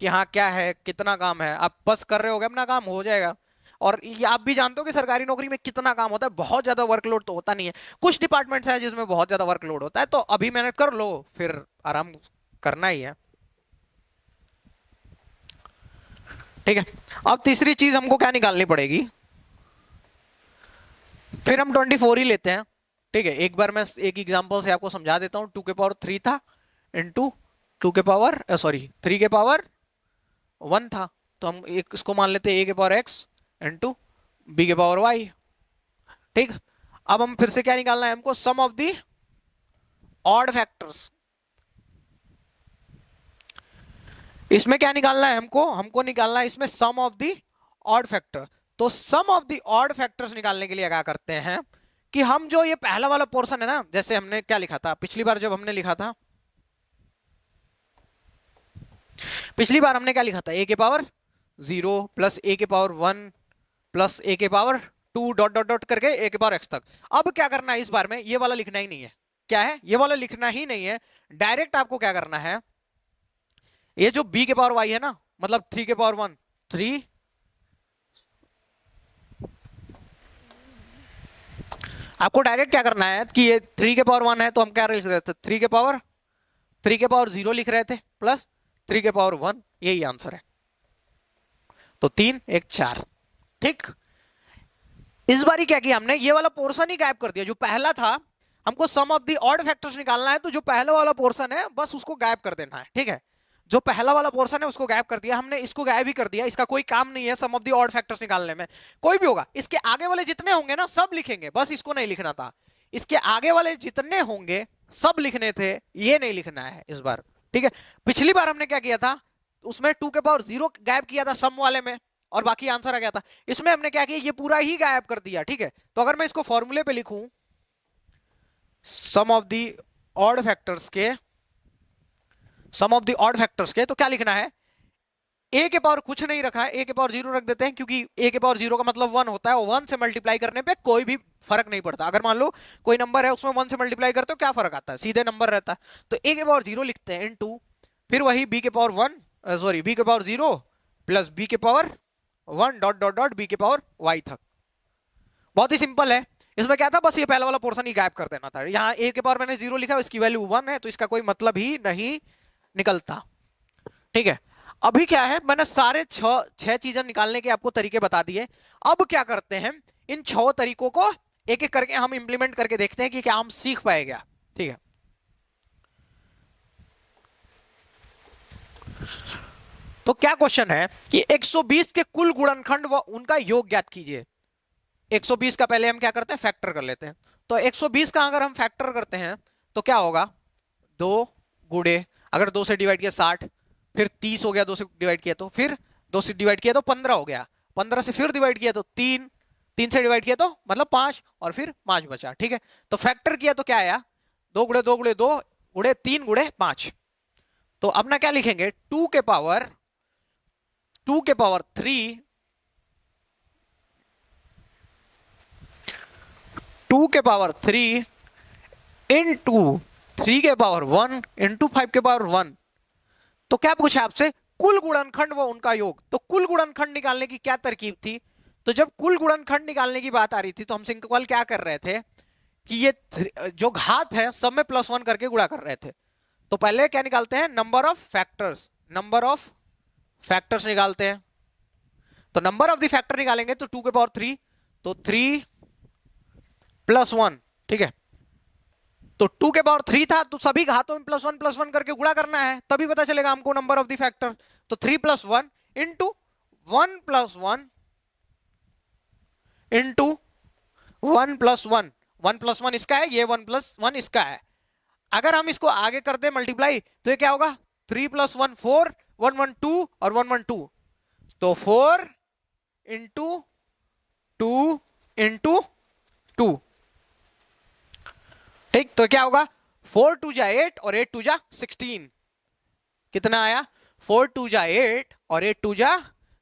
कि हाँ क्या है, कितना काम है, आप बस कर रहे होगे अपना काम, हो जाएगा। और ये आप भी जानते हो कि सरकारी नौकरी में कितना काम होता है, बहुत ज्यादा वर्कलोड तो होता नहीं है, कुछ डिपार्टमेंट्स हैं जिसमें बहुत ज्यादा वर्कलोड होता है, तो अभी मेहनत कर लो, फिर आराम करना ही है, ठीक है। अब तीसरी चीज हमको क्या निकालनी पड़ेगी, फिर हम 24 ही लेते हैं, ठीक है। एक बार मैं एक एग्जांपल से आपको समझा देता हूं, 2 के पावर 3 था इंटू 2 के पावर सॉरी 3 के पावर 1 था, तो हम एक इसको मान लेते हैं ए के पावर एक्स इंटू बी के पावर वाई, ठीक। अब हम फिर से क्या निकालना है हमको, सम ऑफ दी ऑड फैक्टर्स। इसमें क्या निकालना है हमको, हमको निकालना है इसमें sum of the odd factor. तो sum of the odd factors निकालने के लिए क्या करते हैं कि हम जो ये पहला वाला पोर्शन है ना, जैसे हमने क्या लिखा था पिछली बार, जब हमने लिखा था पिछली बार हमने क्या लिखा था, ए के पावर 0 प्लस ए के पावर 1 प्लस ए के पावर 2 डॉट डॉट डॉट करके ए के पावर एक्स तक। अब क्या करना है इस बार में, ये वाला लिखना ही नहीं है, क्या है, ये वाला लिखना ही नहीं है, डायरेक्ट आपको क्या करना है, ये जो बी के पावर वाई है ना, मतलब 3 के पावर 1 3, आपको डायरेक्ट क्या करना है कि ये 3 के पावर 1 है, तो हम क्या लिख रहे थे, 3 के पावर 0 लिख रहे थे प्लस 3 के पावर 1, यही आंसर है, तो 3 1 4, ठीक। इस बार क्या किया हमने, ये वाला पोर्शन ही गायब कर दिया, जो पहला था, हमको सम ऑफ द ऑड फैक्टर्स निकालना है, तो जो पहला वाला पोर्शन है बस उसको गायब कर देना है, ठीक है। जो पहला वाला पोर्शन है उसको गायब कर दिया हमने, इसको गायब ही कर दिया, इसका कोई काम नहीं है sum of the odd factors निकालने में, कोई भी होगा, इसके आगे वाले जितने होंगे ना सब लिखेंगे, बस इसको नहीं लिखना था, इसके आगे वाले जितने होंगे सब लिखने थे, ये नहीं लिखना है इस बार, ठीक है। पिछली बार हमने क्या किया था, उसमें 2 के पावर 0 गायब किया था सम वाले में, और बाकी आंसर आ गया था, इसमें हमने क्या किया, ये पूरा ही गायब कर दिया, ठीक है। तो अगर मैं इसको फॉर्मूले पे लिखूं, सम ऑफ द ऑड फैक्टर्स के, सम ऑफ द ऑड फैक्टर्स के, तो क्या लिखना है, ए के पावर कुछ नहीं रखा है, ए के पावर 0 रख देते हैं, क्योंकि ए के पावर 0 का मतलब 1 होता है, और 1 से मल्टीप्लाई करने पे कोई भी फर्क नहीं पड़ता, अगर मान लो कोई नंबर है उसमें 1 से मल्टीप्लाई करते हो क्या फर्क आता है, सीधे नंबर रहता है, तो ए के पावर 0 लिखते हैं इनटू, फिर वही बी के पावर 1 सॉरी बी के पावर 0 प्लस बी के power 1 dot dot dot B के पावर वाई तक। बहुत ही सिंपल है, इसमें क्या था, बस ये पहला वाला पोर्शन ही गायब कर देना था, यहाँ ए के पावर मैंने 0 लिखा, इसकी वैल्यू 1 है, तो इसका कोई मतलब ही नहीं निकलता, ठीक है। अभी क्या है, मैंने सारे छह चीजें निकालने के आपको तरीके बता दिए, अब क्या करते हैं, इन 6 तरीकों को एक एक करके हम इंप्लीमेंट करके देखते हैं कि क्या हम सीख पाए क्या, ठीक है। तो क्या क्वेश्चन है कि 120 के कुल गुणनखंड व उनका योग ज्ञात कीजिए। 120 का पहले हम क्या करते हैं, फैक्टर कर लेते हैं, तो 120 का अगर हम फैक्टर करते हैं तो क्या होगा, 2 गुणे, अगर 2 से डिवाइड किया 60, फिर 30 हो गया, 2 से डिवाइड किया तो, फिर 2 से डिवाइड किया तो 15 हो गया, 15 से फिर डिवाइड किया तो 3, 3 से डिवाइड किया तो मतलब 5, और फिर 5 बचा, ठीक है। तो फैक्टर किया तो क्या आया, 2 गुणे 2 गुणे 2 गुणे 3 गुणे 5, तो अपना क्या लिखेंगे, 2 के पावर 3, 2 के पावर 3 इंटू 3 के पावर 1 इंटू 5 के पावर 1। तो क्या पूछा आपसे, कुल गुणनखंड व उनका योग। तो कुल गुणनखंड निकालने की क्या तरकीब थी, तो जब कुल गुणनखंड निकालने की बात आ रही थी तो हम सिंपल क्या कर रहे थे कि ये जो घात है सब में +1 करके गुणा कर रहे थे। तो पहले क्या निकालते हैं, number of factors, number of factors निकालते हैं। तो नंबर ऑफ द फैक्टर निकालेंगे तो 2 के पावर 3, तो 3 + 1, ठीक है। तो 2 के पावर 3 था तो सभी घातों में +1 करके गुणा करना है, तभी पता चलेगा हमको नंबर ऑफ द फैक्टर। तो 3 + 1 इंटू 1 + 1 इंटू 1 + 1, 1 + 1 इसका है, ये 1 + 1 इसका है। अगर हम इसको आगे कर दे मल्टीप्लाई तो ये क्या होगा, 3 + 1 4, 1 1 2 और 1 1 2, तो 4 इंटू 2 इंटू 2, ठीक। तो क्या होगा, 4 2 जा 8 और 8 2 जा 16, कितना आया, 4 2 जा 8 और 8 2 जा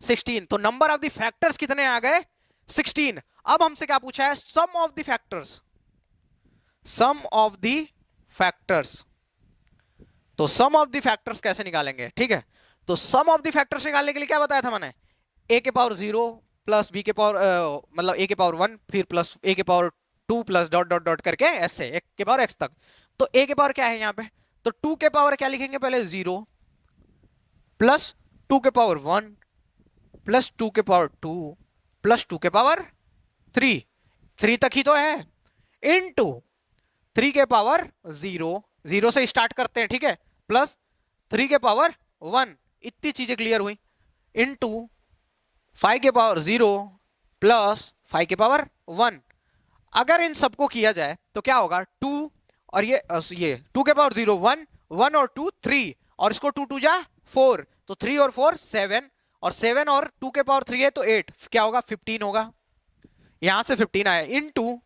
16। तो नंबर ऑफ द फैक्टर्स कितने आ गए, 16। अब हमसे क्या पूछा है, sum of the factors, sum of the factors. तो सम ऑफ द फैक्टर्स कैसे निकालेंगे, ठीक है। तो सम ऑफ द फैक्टर्स निकालने के लिए क्या बताया था मैंने, a के पावर 0 प्लस b के पावर मतलब a के पावर 1 फिर प्लस a के power 2 plus dot dot dot करके ऐसे एक के पावर x तक। तो a के पावर क्या है यहाँ पे, तो 2 के पावर क्या लिखेंगे पहले, 0 प्लस 2 के पावर 1 प्लस 2 के पावर 2 प्लस 2 के पावर 3, 3 तक ही तो है, इनटू 3 के पावर 0, 0 से स्टार्ट करते हैं, ठीक है, प्लस 3 के पावर 1, इतनी चीजें क्लियर हुई, इनटू 5 के पावर 0 प्लस 5 के पावर 1। अगर इन सबको किया जाए तो क्या होगा, 2 और ये 2 के पावर 0 1, 1 और 2 3, और इसको 2 2 जा 4, तो 3 और 4 7, और 7 और 2 के पावर 3 है तो 8, क्या होगा 15 होगा, यहां से 15 आया, इनटू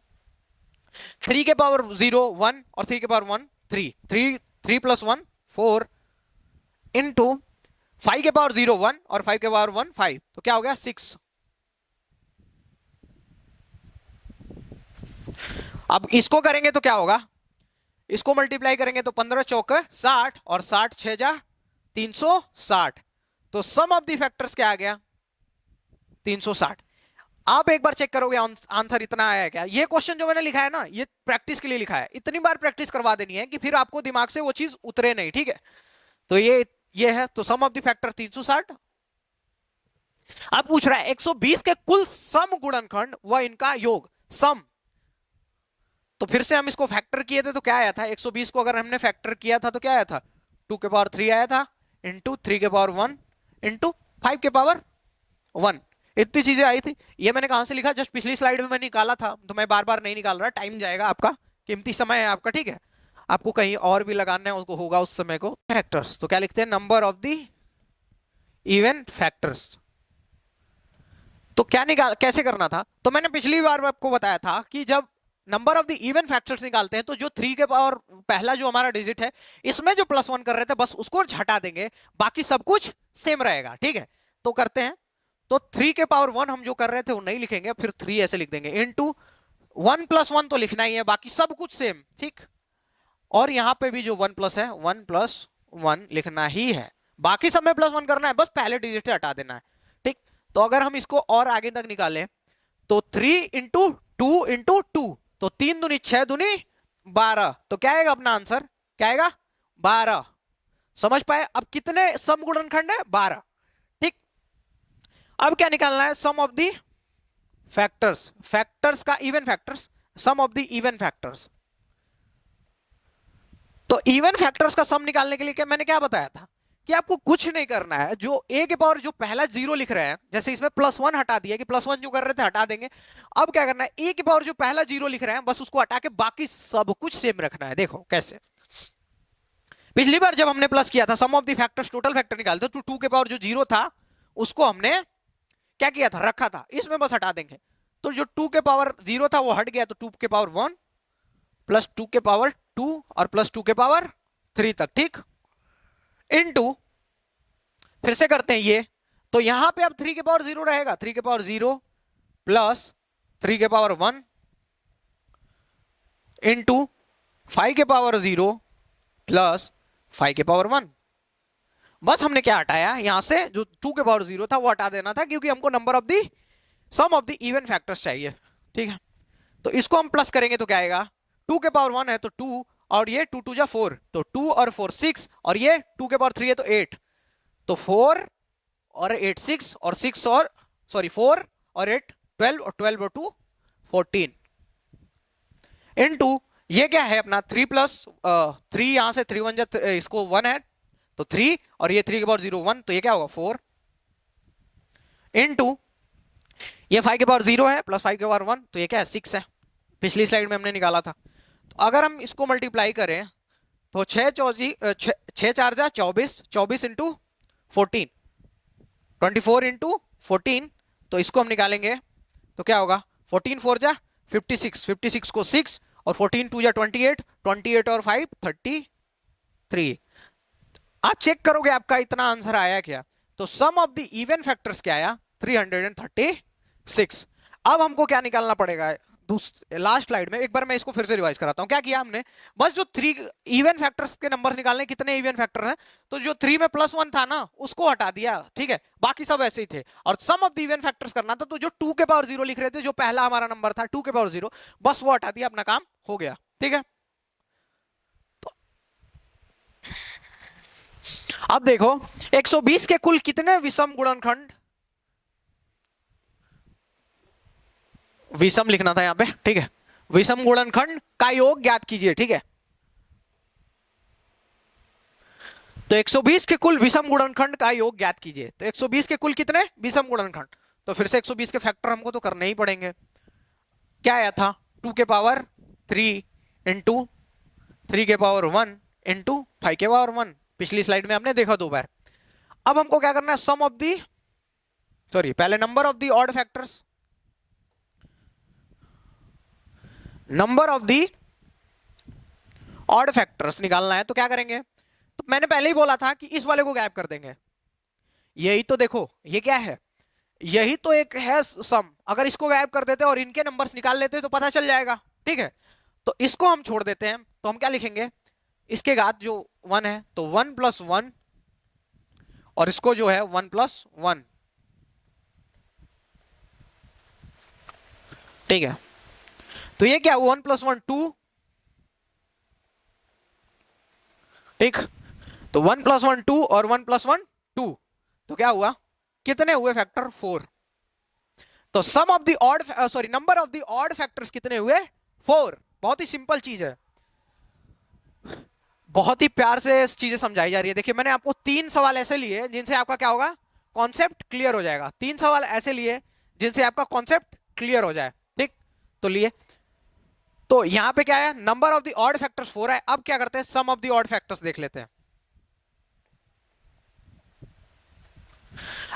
3 के पावर 0 1 और 3 के पावर 1 3, 3 + 1 4, इनटू 5 के पावर 0 1 और 5 के पावर 1 5, तो क्या हो गया 6। अब इसको करेंगे तो क्या होगा, इसको मल्टीप्लाई करेंगे तो 15 चौक 60 और 60 6 जा 360, तो सम ऑफ द फैक्टर्स क्या आ गया 360। आप एक बार चेक करोगे आंसर इतना आया है क्या। ये क्वेश्चन जो मैंने लिखा है ना, ये प्रैक्टिस के लिए लिखा है, इतनी बार प्रैक्टिस करवा देनी है कि फिर आपको दिमाग से वो चीज उतरे नहीं, ठीक है। तो ये है, तो सम ऑफ द फैक्टर 360। अब पूछ रहा है 120 के कुल सम गुणनखंड व इनका योग, सम। तो फिर से हम इसको फैक्टर किए थे तो क्या आया था, 120 को अगर हमने फैक्टर किया था तो क्या आया था, 2 के पावर 3 आया था, इंटू 3 के पावर 1 इंटू 5 के पावर 1, इतनी चीजें आई थी। ये मैंने कहां से लिखा, जस्ट पिछली स्लाइड में मैंने निकाला था, तो मैं बार बार नहीं निकाल रहा, टाइम जाएगा आपका, कीमती समय है आपका, ठीक है। आपको कहीं और भी लगाना है उसको होगा उस समय को। फैक्टर्स तो क्या लिखते हैं, number of the even factors. तो क्या कैसे करना था, तो मैंने पिछली बार आपको बताया था कि जब number of the even factors निकालते हैं तो जो 3 के पावर पहला जो हमारा डिजिट है इसमें जो +1 कर रहे थे बस उसको हटा देंगे, बाकी सब कुछ सेम रहेगा, ठीक है। तो करते हैं, तो 3 के पावर 1 हम जो कर रहे थे वो नहीं लिखेंगे, फिर 3 ऐसे लिख देंगे, इनटू 1 + 1 तो लिखना ही है, बाकी सब कुछ सेम, ठीक। और यहां पे भी जो 1 प्लस है 1 + 1 लिखना ही है, बाकी सब में +1 करना है, बस पहले डिजिट से हटा देना है, ठीक। तो अगर हम इसको और आगे तक निकालें तो 3 × 2 × 2, तो 3 दूनी 6 दूनी 12, तो क्या आएगा अपना आंसर, क्या आएगा 12। समझ पाए, अब कितने सम गुणनखंड है 12, ठीक। अब क्या निकालना है, sum of the factors, factors का even factors, sum of the even factors. तो इवन फैक्टर्स का सम निकालने के लिए क्या मैंने क्या बताया था कि आपको कुछ नहीं करना है, जो a के पावर जो पहला 0 लिख रहे हैं, जैसे इसमें +1 हटा दिया कि +1 जो कर रहे थे हटा देंगे। अब क्या करना है, a के पावर जो पहला 0 लिख रहे हैं बस उसको हटा के बाकी सब कुछ सेम रखना है। देखो कैसे, पिछली बार जब हमने प्लस किया था sum of the factors total factor निकालते तो 2 के पावर जो 0 था उसको हमने क्या किया था, रखा था, इसमें बस हटा देंगे, तो जो 2 के पावर 0 था वो हट गया, तो 2 के पावर 1 प्लस 2 के पावर 2 और प्लस 2 के पावर 3 तक, ठीक। इनटू फिर से करते हैं ये, तो यहां पे अब 3 के पावर 0 रहेगा, 3 के पावर 0 प्लस 3 के पावर 1 इंटू 5 के पावर 0 प्लस 5 के पावर 1। बस हमने क्या हटाया यहां से, जो 2 के पावर 0 था वो हटा देना था, क्योंकि हमको number of the sum of the even factors चाहिए। ठीक है, तो इसको हम प्लस करेंगे तो क्या आएगा, 2 के पावर 1 है तो 2, और ये 2 2 जा 4, तो 2 और 4 6, और ये 2 के पावर 3 है तो 8, तो 4 और 8 6, और 6 और सॉरी 4 और 8 12, और 12 और 2 14 इनटू ये क्या है अपना 3 प्लस 3, यहां से 3 1 जा इसको 1 है तो 3, और ये 3 के पावर 0 1, तो ये क्या होगा 4 इनटू ये 5 के पावर 0 है प्लस 5 के पावर 1, तो ये क्या है 6 है, पिछली स्लाइड में हमने निकाला था। तो अगर हम इसको मल्टीप्लाई करें तो 6 4 जा 24, 24 इंटू 14, 24 इंटू 14, तो इसको हम निकालेंगे तो क्या होगा 14 4 जा 56, 56 को 6, और 14 2 जा 28, 28 और 5 33। आप चेक करोगे आपका इतना आंसर आया क्या, तो sum of the even factors क्या आया 336। अब हमको क्या निकालना पड़ेगा लास्ट स्लाइड में, एक बार मैं इसको फिर से रिवाइज कराता हूं। क्या किया हमने, बस जो 3 इवन फैक्टर्स के नंबर निकालने, कितने इवन फैक्टर हैं, तो जो 3 में +1 था ना उसको हटा दिया, ठीक है, बाकी सब ऐसे ही थे। और sum of the even factors करना था, तो जो 2 के पावर 0 लिख रहे थे, जो पहला हमारा नंबर था 2 के पावर 0, बस वो हटा दिया, अपना काम हो गया। ठीक है, अब देखो 120 के कुल कितने विषम गुणनखंड, विषम लिखना था यहां पे, ठीक है, विषम गुणनखंड का योग ज्ञात कीजिए। ठीक है, तो 120 के कुल विषम गुणनखंड का योग ज्ञात कीजिए। तो 120 के कुल कितने विषम गुणनखंड, तो फिर से 120 के फैक्टर हमको तो करने ही पड़ेंगे। क्या आया था 2 के पावर 3 इंटू 3 के पावर 1 इंटू 5 के पावर 1, पिछली स्लाइड में हमने देखा 2 बार। अब हमको क्या करना है, सम ऑफ दी पहले number of the odd factors, number of the odd factors निकालना है। तो क्या करेंगे, तो मैंने पहले ही बोला था कि इस वाले को गायब कर देंगे। यही तो देखो ये क्या है, यही तो एक है सम, अगर इसको गायब कर देते और इनके नंबर्स निकाल लेते तो पता चल जाएगा। ठीक है, तो इसको हम छोड़ देते हैं, तो हम क्या लिखेंगे, इसके घात जो 1 है तो 1 + 1, और इसको जो है 1 + 1। ठीक है, तो ये क्या 1 + 1 2, ठीक, तो 1 + 1 2 और 1 + 1 2, तो क्या हुआ, कितने हुए फैक्टर 4। तो sum of the odd number of the odd factors कितने हुए 4। बहुत ही सिंपल चीज है, बहुत ही प्यार से चीजें समझाई जा रही है। देखिए मैंने आपको 3 सवाल ऐसे लिए जिनसे आपका क्या होगा, कॉन्सेप्ट क्लियर हो जाएगा। 3 सवाल ऐसे लिए जिनसे आपका कॉन्सेप्ट क्लियर हो जाए। ठीक, तो लिए, तो यहां पे क्या है, number of the odd factors 4 है। अब क्या करते हैं, sum of the odd factors देख लेते हैं।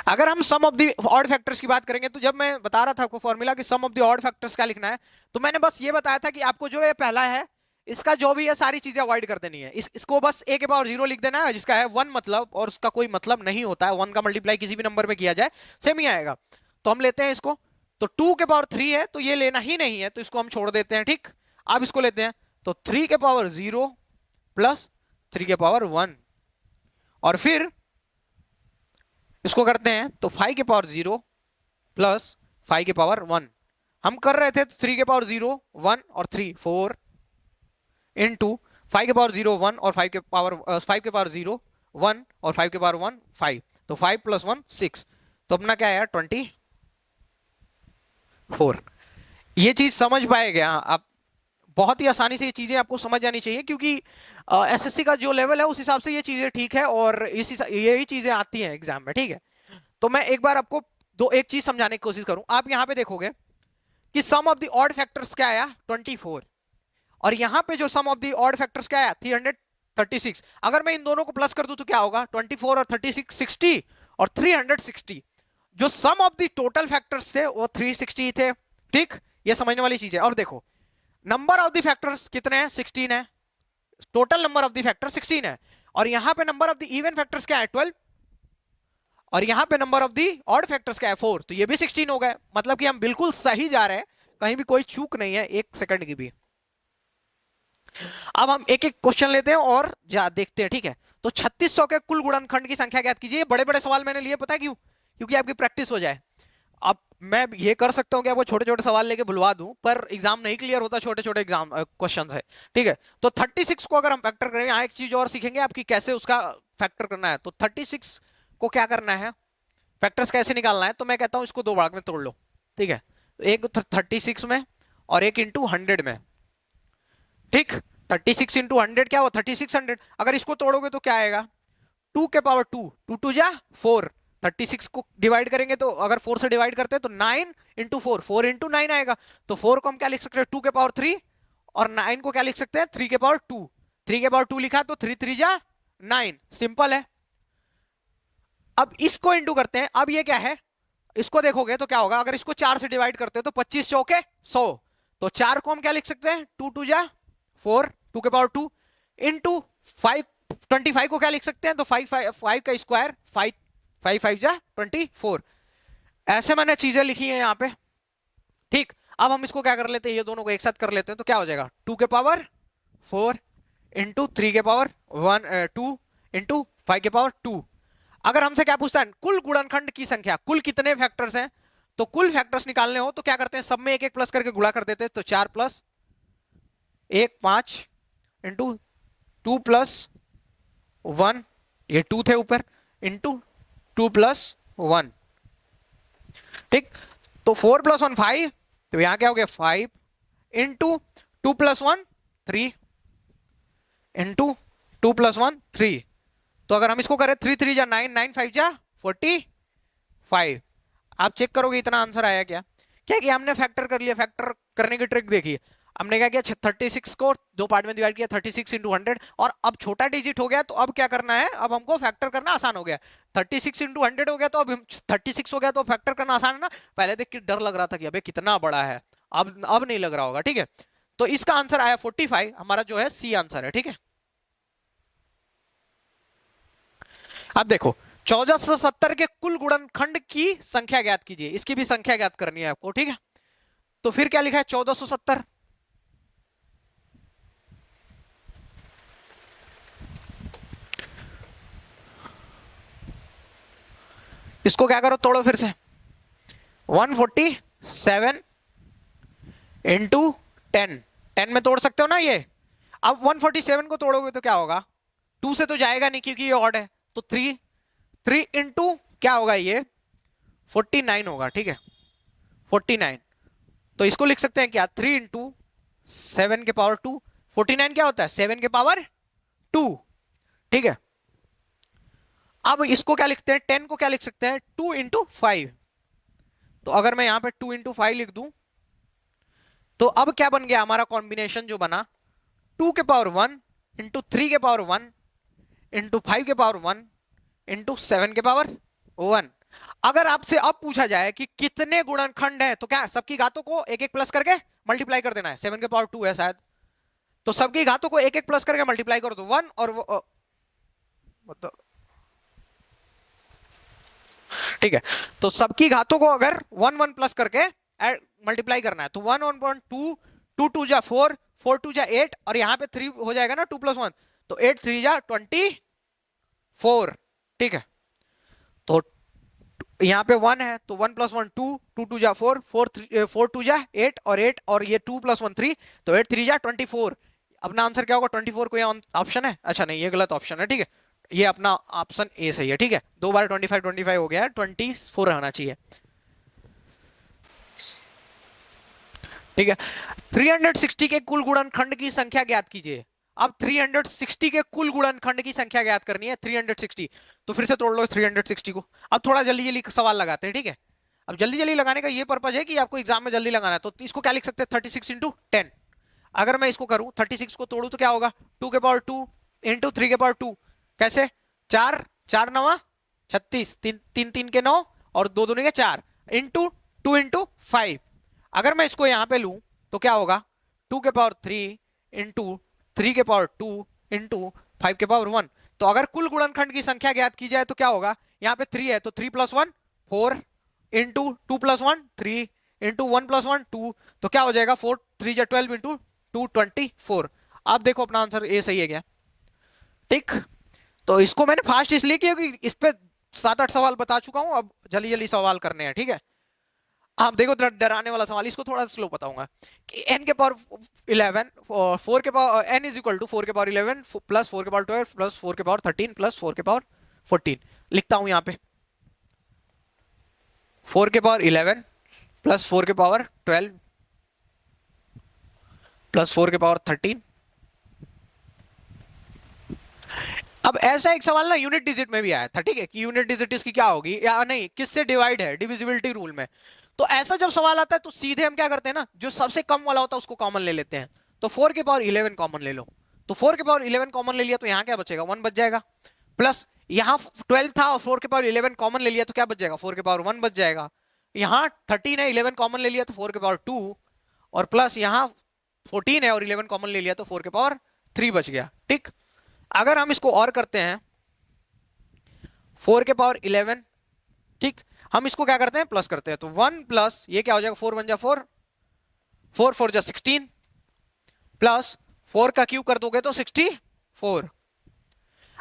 अगर हम सम ऑफ द ऑड फैक्टर्स की बात करेंगे, तो जब मैं बता रहा था आपको फॉर्मूला कि सम ऑफ द ऑड फैक्टर्स क्या लिखना है, तो मैंने बस ये बताया था कि आपको जो ये पहला है इसका जो भी है सारी चीजें अवॉइड कर देनी है। इसको बस a के पावर 0 लिख देना है, जिसका है 1 मतलब, और उसका कोई मतलब नहीं होता है। 1 का मल्टीप्लाई किसी भी नंबर में किया जाए सेम ही आएगा। तो हम लेते हैं इसको, तो 2 के पावर 3 है तो ये लेना ही नहीं है, तो इसको हम छोड़ देते हैं। ठीक, अब इसको लेते हैं, तो 3 के पावर 0 प्लस 3 के पावर 1, और फिर इसको करते हैं तो 5 के पावर 0 प्लस 5 के पावर 1। हम कर रहे थे तो 3 के पावर 0 1 और 3 4 इंटू 5 के पावर 0 1 और 5 के पावर 0 1 और 5 के पावर 1 5, तो 5 + 1 6, तो अपना क्या है 24। ये चीज समझ पाएगा आप, बहुत ही आसानी से ये चीजें आपको समझ जानी चाहिए, क्योंकि एसएससी का जो लेवल है उस हिसाब से ये चीजें ठीक है, और यही चीजें आती हैं एग्जाम में। ठीक है, तो मैं एक बार आपको एक चीज समझाने की कोशिश करूं। आप यहां पे देखोगे कि सम ऑफ द ऑड फैक्टर्स क्या आया 24, और यहां पे जो सम ऑफ द ऑड फैक्टर्स क्या आया 336। अगर मैं इन दोनों को प्लस कर दूं तो क्या होगा, 24 और 36 60 और 360। जो सम ऑफ द टोटल फैक्टर्स थे वो 360 थे। ठीक, ये समझने वाली चीज है। और देखो नंबर ऑफ द फैक्टर्स कितने हैं 16 है, total number of the factor 16 है, और यहां पे number of the even factors क्या है 12, और यहां पे number of the odd factors क्या है 4, तो ये भी 16 हो गए। मतलब कि हम बिल्कुल सही जा रहे हैं, कहीं भी कोई चूक नहीं है 1 सेकंड की भी। अब हम एक एक क्वेश्चन लेते हैं और जा देखते हैं, ठीक है। तो 3600 के कुल गुणनखंड की संख्या ज्ञात कीजिए। बड़े बड़े सवाल मैंने लिए, पता है क्यों? क्योंकि आपकी प्रैक्टिस हो जाए। अब मैं ये कर सकता हूं कि आपको छोटे छोटे सवाल लेके बुलवा दूं, पर एग्जाम नहीं क्लियर होता, छोटे छोटे एग्जाम क्वेश्चन है, ठीक है। तो 36 को अगर हम फैक्टर करें, यहाँ एक चीज और सीखेंगे आपकी कैसे उसका फैक्टर करना है। तो 36 को क्या करना है, फैक्टर्स कैसे निकालना है, तो मैं कहता हूं इसको दो भाग में तोड़ लो, ठीक है। एक 36 में और एक इंटू 100 में, ठीक। 36 इंटू 100 क्या हुआ, 3600। अगर इसको तोड़ोगे तो क्या आएगा, 2 के पावर 2, 2 2 जा 4। 36 को डिवाइड करेंगे तो अगर 4 से डिवाइड करते हैं तो 9 इंटू 4, 4 इंटू 9 आएगा। तो 4 को हम क्या लिख सकते हैं, 2 के पावर 3, और 9 को क्या लिख सकते हैं, 3 के पावर 2। 3 के पावर 2 लिखा तो 3 3 जा 9, सिंपल है। अब इसको इंटू करते हैं। अब ये क्या है, इसको देखोगे तो क्या होगा, अगर इसको 4 से डिवाइड करते हैं तो 25 चौके 100। तो 4 को हम क्या लिख सकते हैं, 2 2 जा 4, 2 के पावर 2 इंटू 5। 25 को क्या लिख सकते हैं, तो 5 का स्क्वायर 5, 5 5 जा 24। ऐसे मैंने चीजें लिखी हैं यहाँ पे, ठीक। अब हम इसको क्या कर लेते हैं, ये दोनों को एक साथ कर लेते हैं। तो क्या हो जाएगा, 2 के पावर 4 इंटू 3 के पावर 2 इंटू 5 के पावर 2। अगर हमसे क्या पूछता है, कुल गुणनखंड की संख्या, कुल कितने फैक्टर्स हैं, तो कुल फैक्टर्स निकालने हो तो क्या करते हैं, सब में एक एक प्लस करके गुणा कर देते हैं। तो 4 प्लस 1 5 इंटू 2 प्लस 1, ये 2 थे ऊपर, इंटू 2 प्लस 1, ठीक। तो 4 प्लस 1 5, तो यहां क्या हो गया 5 इंटू 2 प्लस 1 3 इंटू 2 प्लस 1 3। तो अगर हम इसको करें 3 3 जा 9, 9 5 जा 45। आप चेक करोगे इतना आंसर आया क्या, क्या कि हमने फैक्टर कर लिया। फैक्टर करने की ट्रिक देखिए, हमने क्या किया, 36 को दो पार्ट में डिवाइड किया, 36 इंटू 100। और अब छोटा डिजिट हो गया तो अब क्या करना है, अब हमको फैक्टर करना आसान हो गया। 36 इंटू 100 हो गया तो अब 36 हो गया तो फैक्टर करना आसान है ना। पहले देख के डर लग रहा था कि अबे कितना बड़ा है, अब नहीं लग रहा होगा, ठीक है। तो इसका आंसर आया 45, हमारा जो है सी आंसर है, ठीक है। अब देखो 1470 के कुल गुणनखंड की संख्या ज्ञात कीजिए। इसकी भी संख्या ज्ञात करनी है आपको, ठीक है। तो फिर क्या लिखा है, 1470। इसको क्या करो, तोड़ो फिर से। 147 इंटू 10, 10 में तोड़ सकते हो ना ये। अब 147 को तोड़ोगे तो क्या होगा, 2 से तो जाएगा नहीं क्योंकि ये ऑड है। तो 3, 3 इंटू क्या होगा, ये 49 होगा, ठीक है, 49। तो इसको लिख सकते हैं क्या, 3 इंटू 7 के पावर 2। 49 क्या होता है, 7 के पावर 2, ठीक है। अब इसको क्या लिखते हैं, 10 को क्या लिख सकते हैं, 2 इंटू 5। तो अगर मैं यहां पे 2 इंटू 5 लिख दूं तो अब क्या बन गया हमारा कॉम्बिनेशन जो बना, 2 के पावर 1 इंटू 3 के पावर 1 इंटू 5 के पावर 1 इंटू 7 के पावर 1। अगर आपसे अब पूछा जाए कि कितने गुणनखंड है, तो क्या सबकी घातों को एक एक प्लस करके मल्टीप्लाई कर देना है। 7 के पावर 2 है शायद, तो सबकी घातों को एक एक प्लस करके मल्टीप्लाई करो तो 1, और मतलब ठीक है। तो सबकी घातों को अगर 1 1 प्लस करके मल्टीप्लाई करना है तो 1 1.2, 2 2 जा 4, 4 2 जा 8, और यहां पे 3 हो जाएगा ना, 2 प्लस 1, तो 8 3 जा 24, ठीक है। तो यहाँ पे 1 है तो 1 प्लस 1 2, 2 2 जा 4, 4 2 जा 8, और 8 और ये 2 प्लस 1 3, तो 8 3 जा 24। अपना आंसर क्या होगा, 24 को यहाँ ऑप्शन है, अच्छा नहीं ये गलत ऑप्शन है, ठीक है। ये अपना ऑप्शन ए सही है, ठीक है। दो बार 25 25 हो गया है, 24 होना चाहिए, ठीक है। 360 के कुल गुणनखंड की संख्या ज्ञात कीजिए। अब 360 के कुल गुणनखंड की संख्या ज्ञात करनी है, 360। तो फिर से तोड़ लो 360 को। अब थोड़ा जल्दी जल्दी सवाल लगाते हैं, ठीक है। अब जल्दी जल्दी लगाने का ये पर्पज है कि आपको एग्जाम में जल्दी लगाना है। तो इसको क्या लिख सकते हैं, 36 इंटू 10। अगर मैं इसको करूं 36 को तोड़ू तो क्या होगा, 2 के पावर 2 इंटू 3 के पावर 2। कैसे, 4 4 9 36, 3 3 3 के 9 और 2 2 के 4 इंटू 2 इंटू 5। अगर मैं इसको यहां पे लूं तो क्या होगा, 2 के पावर 3 इंटू 3 के पावर 2 इंटू 5 के पावर 1। तो अगर कुल गुणनखंड की संख्या ज्ञात की जाए तो क्या होगा, यहाँ पे 3 है तो 3 plus 1 4 into 2 plus 1 3 into 1 plus 1 2। तो क्या हो जाएगा, 4 3 जा 12 इंटू 2 24। आप देखो अपना आंसर ए सही है क्या? ठीक। तो इसको मैंने फास्ट इसलिए किया क्योंकि इस पे 7-8 सवाल बता चुका हूं, अब जल्दी जल्दी सवाल करने हैं, ठीक है। आप देखो डराने वाला सवाल, इसको थोड़ा स्लो बताऊंगा कि n के पावर 11 4 के power n is equal to 4 के पावर 11 प्लस 4 के पावर 12 प्लस 4 के पावर 13 प्लस 4 के पावर 14। लिखता हूं यहां पे 4 के पावर 11 प्लस 4 के पावर 12 प्लस 4 के पावर 13। अब ऐसा एक सवाल ना यूनिट डिजिट में भी आया था, ठीक है, कि यूनिट डिजिट इसकी क्या होगी या नहीं, किससे डिवाइड है, डिविजिबिलिटी रूल में। तो ऐसा जब सवाल आता है तो सीधे हम क्या करते हैं ना, जो सबसे कम वाला होता है उसको कॉमन ले लेते हैं। तो 4 के पावर 11 कॉमन ले लो, तो 4 के पावर 11 कॉमन ले लिया तो यहां क्या बचेगा, 1 बच जाएगा। प्लस यहां 12 था और 4 के पावर 11 कॉमन ले लिया तो क्या बच जाएगा, 4 के पावर 1 बच जाएगा। यहां 13 है, 11 कॉमन ले लिया तो 4 के पावर 2, और प्लस यहां 14 है और 11 कॉमन ले लिया तो 4 के पावर 3 बच गया। ठीक। अगर हम इसको और करते हैं 4 के पावर 11, ठीक, हम इसको क्या करते हैं, प्लस करते हैं, तो 1 प्लस ये क्या हो जाएगा, 4 1 जा 4, 4 4 जा 16, प्लस 4 का क्यूब कर दोगे तो 64।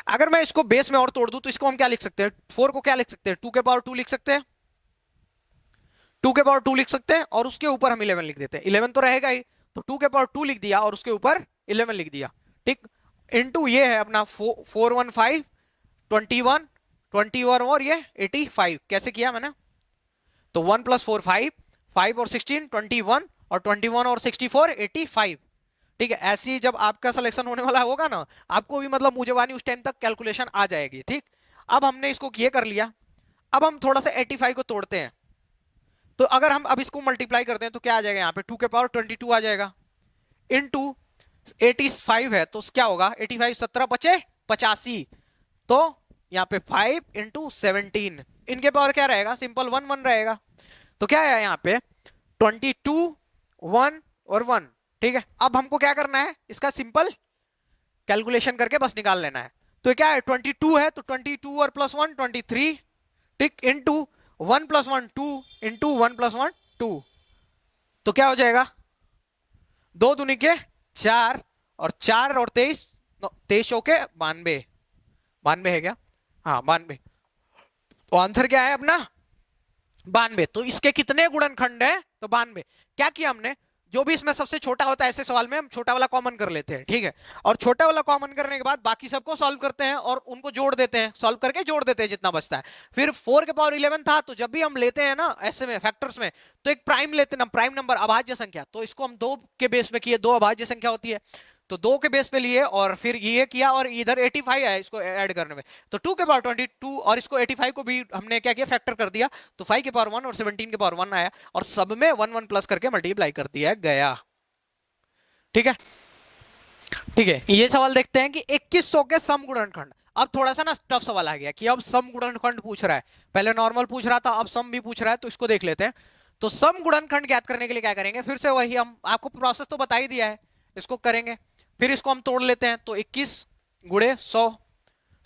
अगर मैं इसको बेस में और तोड़ दूं तो इसको हम क्या लिख सकते हैं, 4 को क्या लिख सकते हैं, 2 के पावर 2 लिख सकते हैं, 2 के पावर 2 लिख सकते हैं, और उसके ऊपर हम 11 लिख देते हैं, 11 तो रहेगा ही, तो 2 के पावर 2 लिख दिया और उसके ऊपर 11 लिख दिया। ठीक। इनटू ये है अपना 4 1 5 21 21 और ये 85। कैसे किया मैंने, तो 1 प्लस 4 5, 5 और 16 21, और 21 और 64 85। ठीक है, ऐसे ही जब आपका सिलेक्शन होने वाला होगा ना, आपको भी मतलब मुझे वानी उस टाइम तक कैलकुलेशन आ जाएगी। ठीक। अब हमने इसको ये कर लिया, अब हम थोड़ा सा 85 को तोड़ते हैं, तो अगर हम अब इसको मल्टीप्लाई करते हैं तो क्या आ जाएगा, यहाँ पे 2 के पावर 22 आ जाएगा, इनटू 85 है तो क्या होगा, 85 17 बचे 85, तो यहाँ पे 5 इंटू 17, इनके पावर क्या रहेगा, सिंपल 1 1 रहेगा। तो क्या है यहाँ पे 22 1 और 1। ठीक है, अब हमको क्या करना है, इसका सिंपल कैलकुलेशन करके बस निकाल लेना है। तो क्या है 22 है तो 22 और प्लस 1 23, ठीक, इंटू 1 प्लस 1 2 इंटू 1 प्लस 1 2, तो क्या हो जाएगा, 2 दूनी के 4 और 4 और 23, 23 के 92, 92 है क्या, हाँ 92। तो आंसर क्या है अपना 92। तो इसके कितने गुणनखंड है, तो 92। क्या किया हमने, जो भी इसमें सबसे छोटा होता है ऐसे सवाल में हम छोटा वाला कॉमन कर लेते हैं, ठीक है, और छोटा वाला कॉमन करने के बाद बाकी सबको सॉल्व करते हैं और उनको जोड़ देते हैं, सॉल्व करके जोड़ देते हैं जितना बचता है। फिर 4 के पावर 11 था, तो जब भी हम लेते हैं ना ऐसे में फैक्टर्स में, तो एक प्राइम लेते हैं ना, प्राइम नंबर अभाज्य संख्या, तो इसको हम 2 के बेस पे किए, 2 अभाज्य संख्या होती है, तो 2 के बेस पे लिए और फिर ये किया, और इधर 85 है इसको ऐड करने में, तो 2 के पावर 22 और इसको 85 को भी हमने क्या किया, फैक्टर कर दिया, तो 5 के पावर 1 और 17 के पावर 1 आया, और सब में 1 1 प्लस करके मल्टीप्लाई कर दिया गया। ठीक है, ठीक है, ये सवाल देखते हैं कि 2100 के सम गुणनखंड। अब थोड़ा सा ना टफ सवाल आ गया कि अब सम गुणनखंड पूछ रहा है, पहले नॉर्मल पूछ रहा था, अब सम भी पूछ रहा है, तो इसको देख लेते हैं। तो सम गुणनखंड ज्ञात करने के लिए क्या करेंगे, फिर से वही, हम आपको प्रोसेस तो बता ही दिया है, इसको करेंगे, फिर इसको हम तोड़ लेते हैं, तो 21 गुणे 100,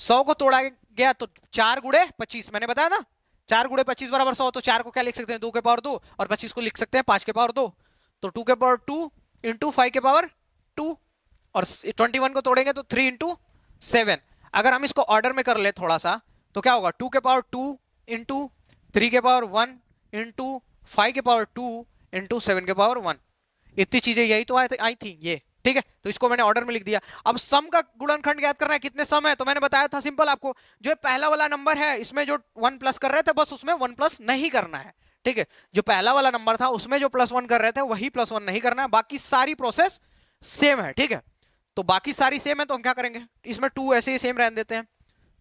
100 को तोड़ा गया तो 4 गुणे 25, मैंने बताया ना 4 गुणे 25 बराबर 100, तो 4 को क्या लिख सकते हैं, 2 के पावर 2, और 25 को लिख सकते हैं 5 के पावर 2, तो 2 के पावर 2 इंटू 5 के पावर 2, और 21 को तोड़ेंगे तो 3 इंटू 7। अगर हम इसको ऑर्डर में कर ले थोड़ा सा, तो क्या होगा 2 के पावर 2 इंटू 3 के पावर 1 इंटू 5 के पावर 2 इंटू 7 के पावर 1। इतनी चीजें यही तो आई थी ये, ठीक है, तो इसको मैंने ऑर्डर में लिख दिया। अब सम का गुणनखंड ज्ञात करना है, कितने सम है, तो मैंने बताया था सिंपल आपको, जो पहला वाला नंबर है इसमें जो 1 प्लस कर रहे थे बस उसमें 1 प्लस नहीं करना है। ठीक है, जो पहला वाला नंबर था उसमें जो +1 कर रहे थे वही +1 नहीं करना है, बाकी सारी प्रोसेस सेम है। ठीक है, तो बाकी सारी सेम है तो हम क्या करेंगे, इसमें 2 ऐसे ही सेम रहने देते हैं,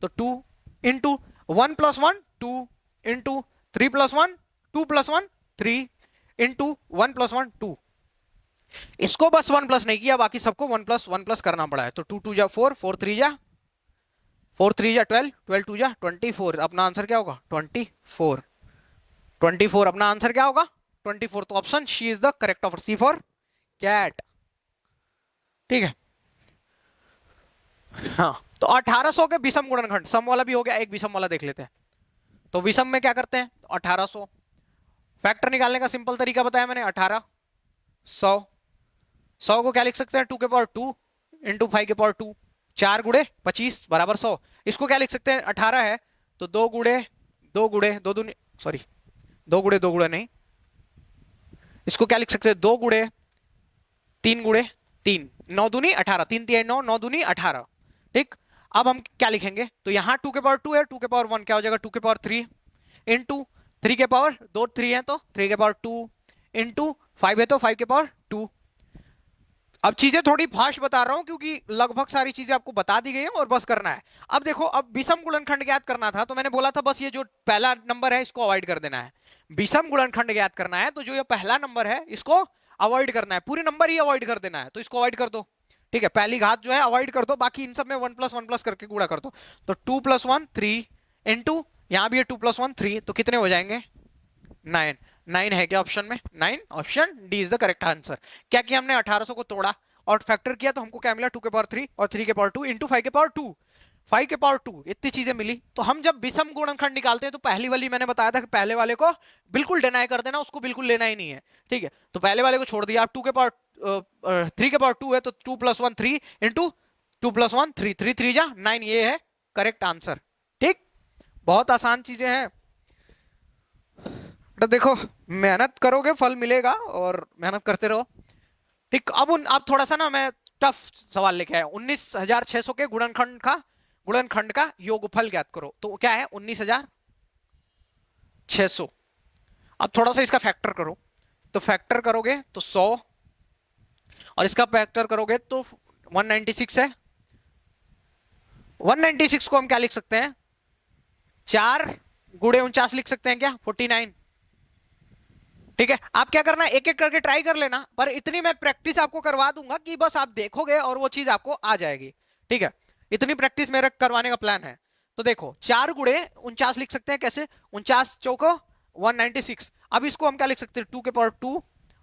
तो 2 इंटू 1 + 1 2 इंटू 3 + 1 2 + 1 3 इंटू 1 + 1 2। इसको बस 1 प्लस नहीं किया, बाकी सबको 1 प्लस करना पड़ा है, तो 2 2 जा 4 4 3 जा 12 12 2 जा 24। अपना आंसर क्या होगा 24। 24 अपना आंसर क्या होगा 24, तो option C is the correct of C for cat. ठीक है, हाँ, तो 1800 के विषम गुणनखंड, सम वाला भी हो गया, एक विषम वाला देख लेते हैं। तो विषम में क्या करते हैं, 1800 फैक्टर निकालने का सिंपल तरीका बताया मैंने, 18 100 100 को क्या लिख सकते हैं 2 के पावर 2 इंटू 5 के पावर 2, 4 गुड़े 25 बराबर 100। इसको क्या लिख सकते हैं, 18 है तो 2 गुड़े 2 गुड़े 2 दूनी, सॉरी 2 गुड़े नहीं, इसको क्या लिख सकते हैं, 2 गुड़े 3 गुड़े 3, 9 दूनी 18, 3 3 9, 9 दूनी 18। ठीक, अब हम क्या लिखेंगे, तो यहाँ 2 के पावर 2 है, 2 के पावर 1 क्या हो जाएगा, 2 के पावर 3 इंटू 3 के पावर 2 3 है तो 3 के पावर 2 इंटू 5 है तो 5 के पावर 2। अब चीजें थोड़ी फास्ट बता रहा हूं क्योंकि लगभग सारी चीजें आपको बता दी गई है और बस करना है। अब देखो, अब विषम गुणनखंड ज्ञात करना था तो मैंने बोला था बस ये जो पहला नंबर है इसको अवॉइड कर देना है। विषम गुणनखंड ज्ञात करना है तो जो ये पहला नंबर है इसको अवॉइड करना है, पूरे नंबर ही अवॉइड कर देना है, तो इसको अवॉइड कर दो। ठीक है, पहली घात जो है अवॉइड कर दो, बाकी इन सब में 1 प्लस करके गुणा कर दो। तो 2 + 1 3 इंटू यहां भी है 2 + 1 3, तो कितने हो जाएंगे 9। 9 है क्या ऑप्शन में, 9 option D is the correct answer. क्या किया हमने, 1800 को तोड़ा और फैक्टर किया तो हमको क्या मिला, 2 के पावर 3 और 3 के पावर 2 इंटू 5 के पावर 2, 5 के पावर 2, इतनी चीजें मिली। तो हम जब विषम गुणनखंड निकालते हैं तो पहली वाली मैंने बताया था कि पहले वाले को बिल्कुल डिनाई कर देना, उसको बिल्कुल लेना ही नहीं है। ठीक है, तो पहले वाले को छोड़ दिया। आप 2 के पावर 3 के पावर 2 है तो 2 + 1 3 इंटू 2 + 1 3, 3 3 जा 9, ये है करेक्ट आंसर। ठीक, बहुत आसान चीजें हैं, तो देखो मेहनत करोगे फल मिलेगा और मेहनत करते रहो। ठीक, अब थोड़ा सा ना मैं टफ सवाल लेके आया, 19,600 के गुणनखंड का योगफल ज्ञात करो। तो क्या है 19,600। अब थोड़ा सा इसका फैक्टर करो, तो फैक्टर करोगे तो 100 और इसका फैक्टर करोगे तो 196 है। 196 को हम क्या लिख सकते हैं, 4 गुणे 49 लिख सकते हैं क्या, 49। ठीक है, आप क्या करना, एक एक करके ट्राई कर लेना, पर इतनी मैं प्रैक्टिस आपको करवा दूंगा कि बस आप देखोगे और वो चीज आपको आ जाएगी। ठीक है, इतनी प्रैक्टिस मेरा करवाने का प्लान है। तो देखो 4 गुणे 49 लिख सकते हैं कैसे, 49 चौको 196। अब इसको हम क्या लिख सकते हैं, 2 के पावर 2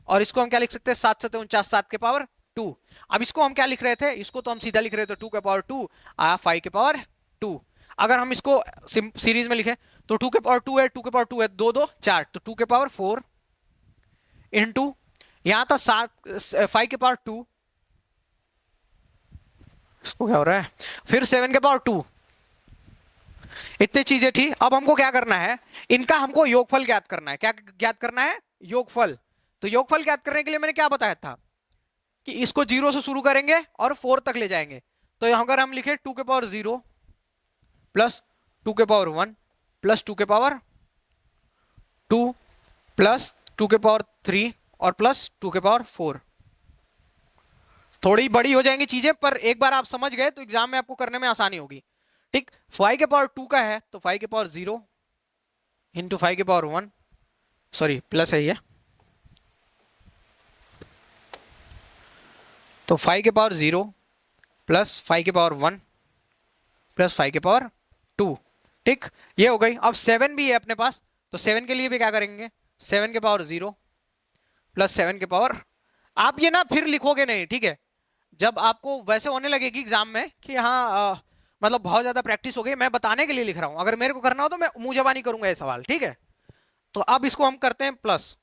और इसको हम क्या लिख सकते हैं, 7 7 49, 7 के पावर 2। अब इसको हम क्या लिख रहे थे, इसको तो हम सीधा लिख रहे थे 2 के पावर 2 आया 5 के पावर 2। अगर हम इसको सीरीज में लिखे तो 2 के पावर 2 है, 2 के पावर 2 है 2 2 4, तो 2 के पावर 4 इंटू यहां था 5 के पावर 2, इसको क्या हो रहा है, फिर 7 के पावर 2। इतनी चीजें थी। अब हमको क्या करना है, इनका हमको योगफल ज्ञात करना है। क्या ज्ञात करना है, योगफल। तो योगफल ज्ञात करने के लिए मैंने क्या बताया था कि इसको 0 से शुरू करेंगे और 4 तक ले जाएंगे। तो अगर हम लिखे 2 के पावर 0 प्लस 2 के पावर 1 प्लस 2 के पावर 2 प्लस 2 के पावर 3 और प्लस 2 के पावर 4। थोड़ी बड़ी हो जाएंगी चीजें, पर एक बार आप समझ गए तो एग्जाम में आपको करने में आसानी होगी। ठीक, 5 के पावर 2 का है तो 5 के पावर 0 इंटू 5 के पावर 1, सॉरी प्लस है ये, तो 5 के पावर 0 प्लस 5 के पावर 1 प्लस 5 के पावर 2। ठीक, ये हो गई। अब 7 भी है अपने पास, तो 7 के लिए भी क्या करेंगे, 7 के पावर 0 प्लस 7 के पावर, आप ये ना फिर लिखोगे नहीं। ठीक है, जब आपको वैसे होने लगेगी एग्जाम में कि हाँ मतलब बहुत ज्यादा प्रैक्टिस हो गई, मैं बताने के लिए लिख रहा हूं, अगर मेरे को करना हो तो मैं मुंह जबानी करूंगा ये सवाल। ठीक है, तो अब इसको हम करते हैं प्लस।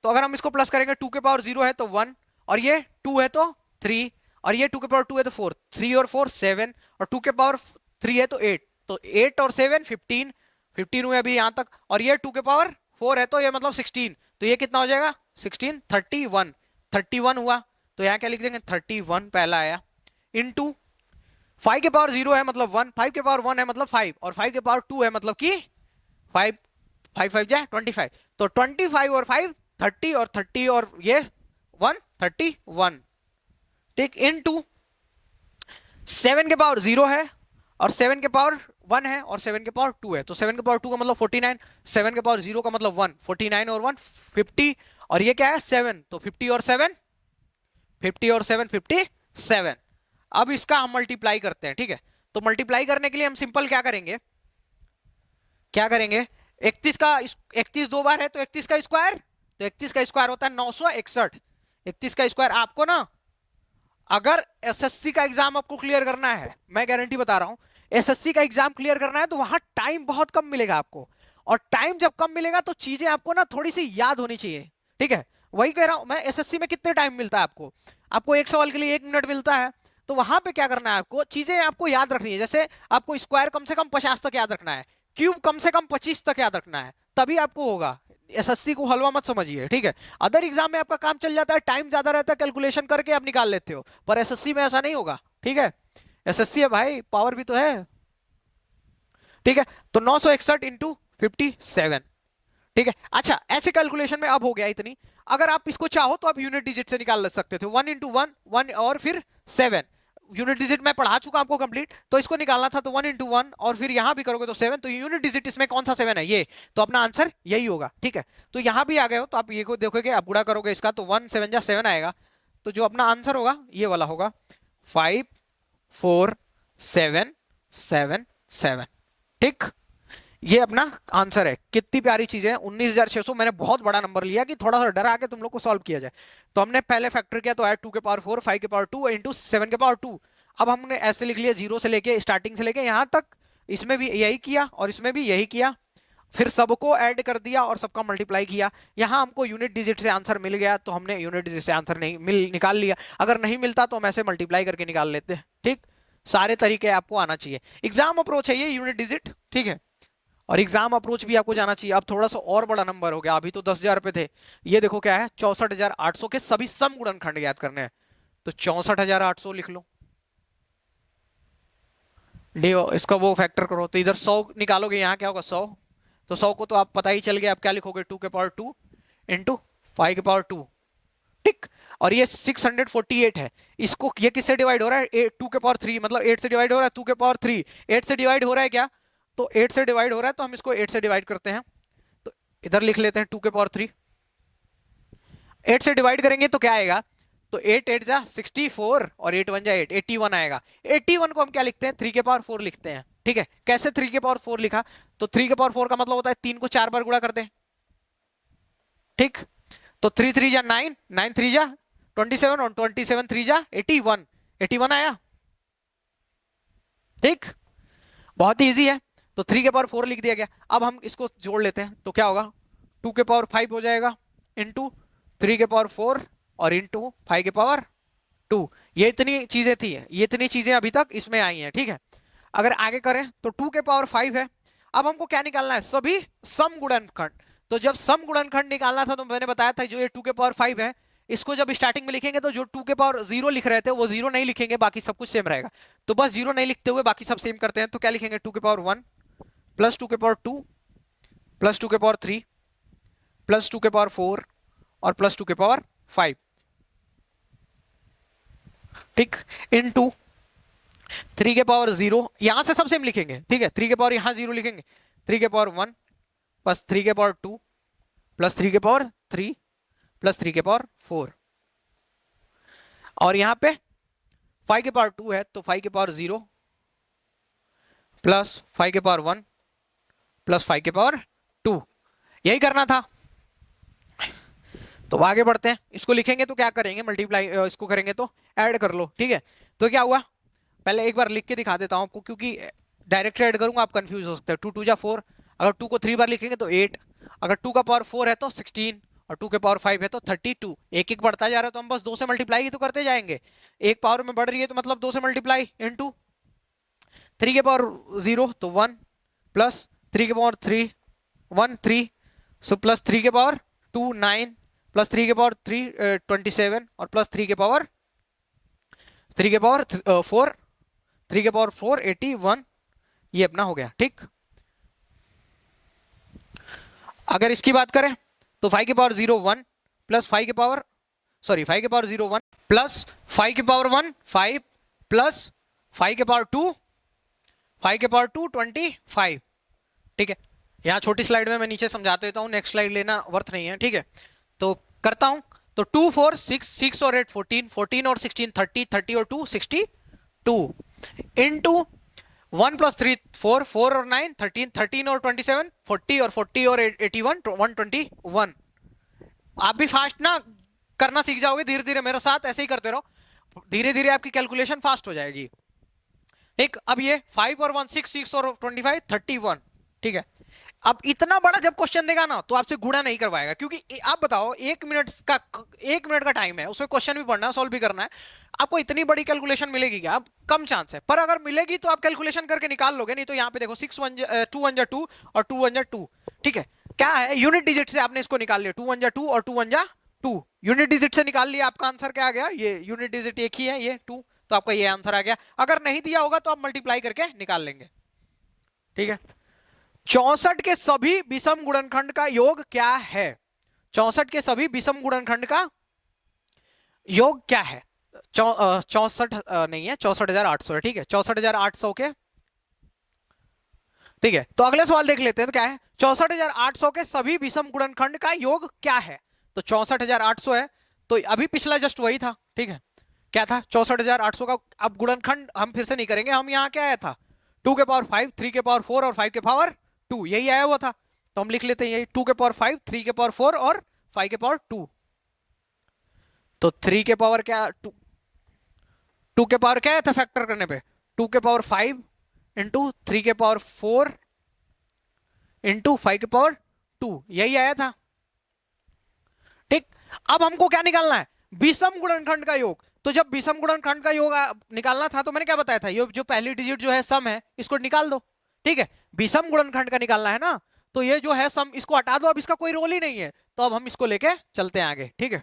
तो अगर हम इसको प्लस करेंगे, 2 के पावर 0 है तो 1 और ये 2 है तो 3 और ये 2 के पावर 2 है तो 4, 3 और 4 7 और 2 के पावर 3 है तो 8, तो 8 और 7 15, 15 हुए अभी यहां तक, और ये 2 के पावर 4 है तो ये मतलब 16, तो ये कितना हो जाएगा 16 31, 31 हुआ। तो यहां क्या लिख देंगे 31 पहला आया, इंटू 5 के पावर 0 है मतलब 1, 5 के पावर 1 है मतलब 5 और 5 के पावर 2 है मतलब कि 5, 5 5 जा 25, तो 25 और 5 30 और 30 और ये 1 31। ठीक, इनटू 7 के पावर 0 है और 7 के पावर 1 है और 7 के पावर 2 है, तो 7 के पावर 2 का मतलब 49, 7 के पावर 0 का मतलब 1, 49 और 1 50 और ये क्या है 7, तो 50 और 7 57। अब इसका हम मल्टीप्लाई करते हैं। ठीक है, तो मल्टीप्लाई करने के लिए हम सिंपल क्या करेंगे, 31 दो बार है तो 31 का स्क्वायर, तो 31 का स्क्वायर होता है 961। 31 का स्क्वायर आपको ना, अगर एसएससी का एग्जाम आपको क्लियर करना है, मैं गारंटी बता रहा हूं, एसएससी का एग्जाम क्लियर करना है तो वहां टाइम बहुत कम मिलेगा आपको, और टाइम जब कम मिलेगा तो चीजें आपको ना थोड़ी सी याद होनी चाहिए। ठीक है, वही कह रहा हूं मैं, एसएससी में कितने टाइम मिलता है आपको, आपको एक सवाल के लिए 1 मिनट मिलता है, तो वहां पे क्या करना है, आपको चीजें आपको याद रखनी है। जैसे आपको स्क्वायर कम से कम 50 तक याद रखना है, क्यूब कम से कम 25 तक याद रखना है, तभी आपको होगा। एसएससी को हलवा मत समझिए, ठीक है। अदर एग्जाम में आपका काम चल जाता है, टाइम ज्यादा रहता है, कैलकुलेशन करके आप निकाल लेते हो, पर एसएससी में ऐसा नहीं होगा, ठीक है। एसएससी है भाई, पावर भी तो है, ठीक है। तो 961 इंटू 57, ठीक है। अच्छा, ऐसे कैलकुलेशन में अब हो गया इतनी। अगर आप इसको चाहो तो आप यूनिट डिजिट से निकाल सकते थे, 1 इंटू 1 1 और फिर 7। यूनिट डिजिट मैं पढ़ा चुका आपको कंप्लीट, तो इसको निकालना था तो 1 इंटू 1 और फिर यहां भी करोगे तो 7। तो यूनिट डिजिट इसमें कौन सा 7 है, ये। तो अपना आंसर यही होगा, ठीक है। तो यहां भी आ गए हो तो आप ये को देखोगे, आप गुणा करोगे इसका तो 1 7 जा 7 आएगा। तो जो अपना आंसर होगा ये वाला होगा 5 4 7 7 7, ठीक। ये अपना आंसर है। कितनी प्यारी चीजें हैं, 19,600। मैंने बहुत बड़ा नंबर लिया कि थोड़ा सा डरा के तुम लोग को सॉल्व किया जाए। तो हमने पहले फैक्टर किया तो आया 2 के पावर 4 5 के पावर 2 इंटू 7 के पावर 2। अब हमने ऐसे लिख लिया, जीरो से लेके स्टार्टिंग से लेके यहां तक, इसमें भी यही किया और इसमें भी यही किया, फिर सबको ऐड कर दिया और सबका मल्टीप्लाई किया। यहां हमको यूनिट डिजिट से आंसर मिल गया तो हमने यूनिट डिजिट से आंसर नहीं निकाल लिया। अगर नहीं मिलता तो हम ऐसे मल्टीप्लाई करके निकाल लेते हैं, ठीक। सारे तरीके आपको आना चाहिए। एग्जाम अप्रोच है ये यूनिट डिजिट, ठीक है। और एग्जाम अप्रोच भी आपको जाना चाहिए। अब थोड़ा सा और बड़ा नंबर हो गया, अभी तो 10,000 पे थे, ये देखो क्या है, 64,800 के सभी सम गुणनखंड याद करने हैं। तो 64,800 लिख लो, इसका वो फैक्टर करो तो इधर 100 निकालोगे, यहाँ क्या होगा 100। तो 100 को तो आप पता ही चल गया, आप क्या लिखोगे 2 के पावर 2 इंटू 5 के पावर 2, ठीक। और ये 648 है, इसको ये किससे डिवाइड हो रहा है, 2 के पावर 3, मतलब 8 से डिवाइड हो रहा है, 2 के पावर 3 8 से डिवाइड हो रहा है क्या, तो 8 से डिवाइड हो रहा है तो हम इसको 8 से डिवाइड करते हैं। तो इधर लिख लेते हैं 2 के पावर 3, 8 से डिवाइड करेंगे तो क्या आएगा, तो 8 8 जा 64 और 8 1 जा 8 81 आएगा। 81 को हम क्या लिखते हैं, 3 के पावर 4 लिखते हैं, ठीक है। कैसे 3 के पावर 4 लिखा, तो 3 के पावर 4 का मतलब होता है 3 को 4 बार गुणा करते हैं, ठीक। तो 3 3 जा 9 9 3 जा 27 और 27 3 जा 81 81 आया, ठीक। बहुत ही इजी है। तो 3 के पावर 4 लिख दिया गया। अब हम इसको जोड़ लेते हैं तो क्या होगा, 2 के पावर 5 हो जाएगा इंटू 3 के पावर 4 और इंटू 5 के पावर 2। ये इतनी चीजें थी, ये इतनी चीजें अभी तक इसमें आई हैं, ठीक है। अगर आगे करें तो 2 के पावर 5 है। अब हमको क्या निकालना है, सभी सम गुणनखंड। तो जब सम गुणनखंड निकालना था तो मैंने बताया था जो ये 2 के पावर 5 है, इसको जब स्टार्टिंग में लिखेंगे तो जो 2 के पावर 0 लिख रहे थे वो 0 नहीं लिखेंगे, बाकी सब कुछ सेम रहेगा। तो बस 0 नहीं लिखते हुए बाकी सब सेम करते हैं। तो क्या लिखेंगे, 2 के पावर 1 प्लस 2 के पावर 2 प्लस 2 के पावर 3 प्लस 2 के पावर 4 और प्लस 2 के पावर 5, ठीक। इनटू 3 के पावर 0, यहां से सब सेम लिखेंगे, ठीक है। 3 के पावर यहां 0 लिखेंगे, 3 के पावर 1 प्लस 3 के पावर 2 प्लस 3 के पावर 3 प्लस 3 के पावर 4। और यहां पे 5 के पावर 2 है तो 5 के पावर 0 प्लस 5 के पावर 1 प्लस 5 के पावर 2, यही करना था। तो आगे बढ़ते हैं, इसको लिखेंगे तो क्या करेंगे, मल्टीप्लाई, इसको करेंगे तो ऐड कर लो, ठीक है। तो क्या हुआ, पहले एक बार लिख के दिखा देता हूं आपको, क्योंकि डायरेक्ट ऐड करूंगा आप कंफ्यूज हो सकते हैं। 2 2 जा 4, अगर 2 को 3 बार लिखेंगे तो 8, अगर 2 का पावर 4 है तो 16 और 2 के पावर 5 है तो 32। एक एक बढ़ता जा रहा है तो हम बस 2 से मल्टीप्लाई ही तो करते जाएंगे। एक पावर में बढ़ रही है तो मतलब 2 से मल्टीप्लाई इनटू 3 के पावर 0 तो 1 प्लस 3 के पावर 3 1 3 सो प्लस 3 के पावर 2 9 प्लस 3 के पावर 3 27 और प्लस 3 के पावर 4 3 के पावर 4 81, ये अपना हो गया, ठीक। अगर इसकी बात करें तो 5 के पावर 0 1 प्लस 5 के पावर 0 1 प्लस 5 के पावर 1 5 प्लस 5 के पावर 2 5 के पावर 2 25, ठीक है। यहाँ छोटी स्लाइड में मैं नीचे समझा देता हूँ, नेक्स्ट स्लाइड लेना वर्थ नहीं है, ठीक है। तो करता हूं, तो 2 4 6 6 और 8 14 14 और 16 30 30 और 2 62 इनटू 1 प्लस 3 4 4 और 9 13 13 और 27 40 और 40 और 81 121। आप भी फास्ट ना करना सीख जाओगे धीरे धीरे, मेरे साथ ऐसे ही करते रहो, धीरे धीरे आपकी कैलकुलेशन फास्ट हो जाएगी, ठीक। अब ये 5 और 1 6 6 और 25 31, ठीक है। अब इतना बड़ा जब क्वेश्चन देगा ना तो आपसे गुणा नहीं करवाएगा, क्योंकि आप बताओ 1 मिनट का टाइम है, उसमें क्वेश्चन भी पढ़ना है, सॉल्व भी करना है, आपको इतनी बड़ी कैलकुलेशन मिलेगी क्या? अब कम चांस है, पर अगर मिलेगी तो आप कैलकुलेशन करके निकाल लोगे। नहीं तो यहाँ पे देखो 2 1 जा 2 और 2 1 जा 2, ठीक है, क्या है यूनिट डिजिट से आपने इसको निकाल लिया, 2 1 जा 2 और 2 1 जा 2 यूनिट डिजिट से निकाल लिया, आपका आंसर क्या आ गया? ये यूनिट डिजिट एक ही है, ये 2, तो आपका ये आंसर आ गया। अगर नहीं दिया होगा तो आप मल्टीप्लाई करके निकाल लेंगे, ठीक है। 64 के सभी विषम गुणनखंड का योग क्या है? 64 के सभी विषम गुणनखंड का योग क्या है? 64 नहीं है, 64,800 है, ठीक है, 64,800 के, ठीक है। तो अगले सवाल देख लेते हैं, तो क्या है? 64,800 के सभी विषम गुणनखंड का योग क्या है? तो 64,800 है, तो अभी पिछला जस्ट वही था, ठीक है, क्या था? 64,800 का। अब गुणनखंड हम फिर से नहीं करेंगे, हम यहाँ क्या आया था? 2 के पावर 5, 3 के पावर 4 और 5 के पावर 2, यही आया हुआ था, तो हम लिख लेते हैं यही, 2 के पावर 5, 3 के पावर 4 और 5 के पावर 2। तो 3 के पावर क्या, 2 के पावर क्या आया था फैक्टर करने पे? 2 के पावर 5 इंटू 3 के पावर 4 इंटू 5 के पावर 2, यही आया था, ठीक। अब हमको क्या निकालना है? विषम गुणनखंड का योग। तो जब विषम गुणनखंड का योग निकालना था तो मैंने क्या बताया था? ये जो पहली डिजिट जो है सम है, इसको निकाल दो, ठीक है। विषम गुणनखंड का निकालना है ना, तो ये जो है सम, इसको हटा दो, अब इसका कोई रोल ही नहीं है, तो अब हम इसको लेके चलते हैं आगे, ठीक है।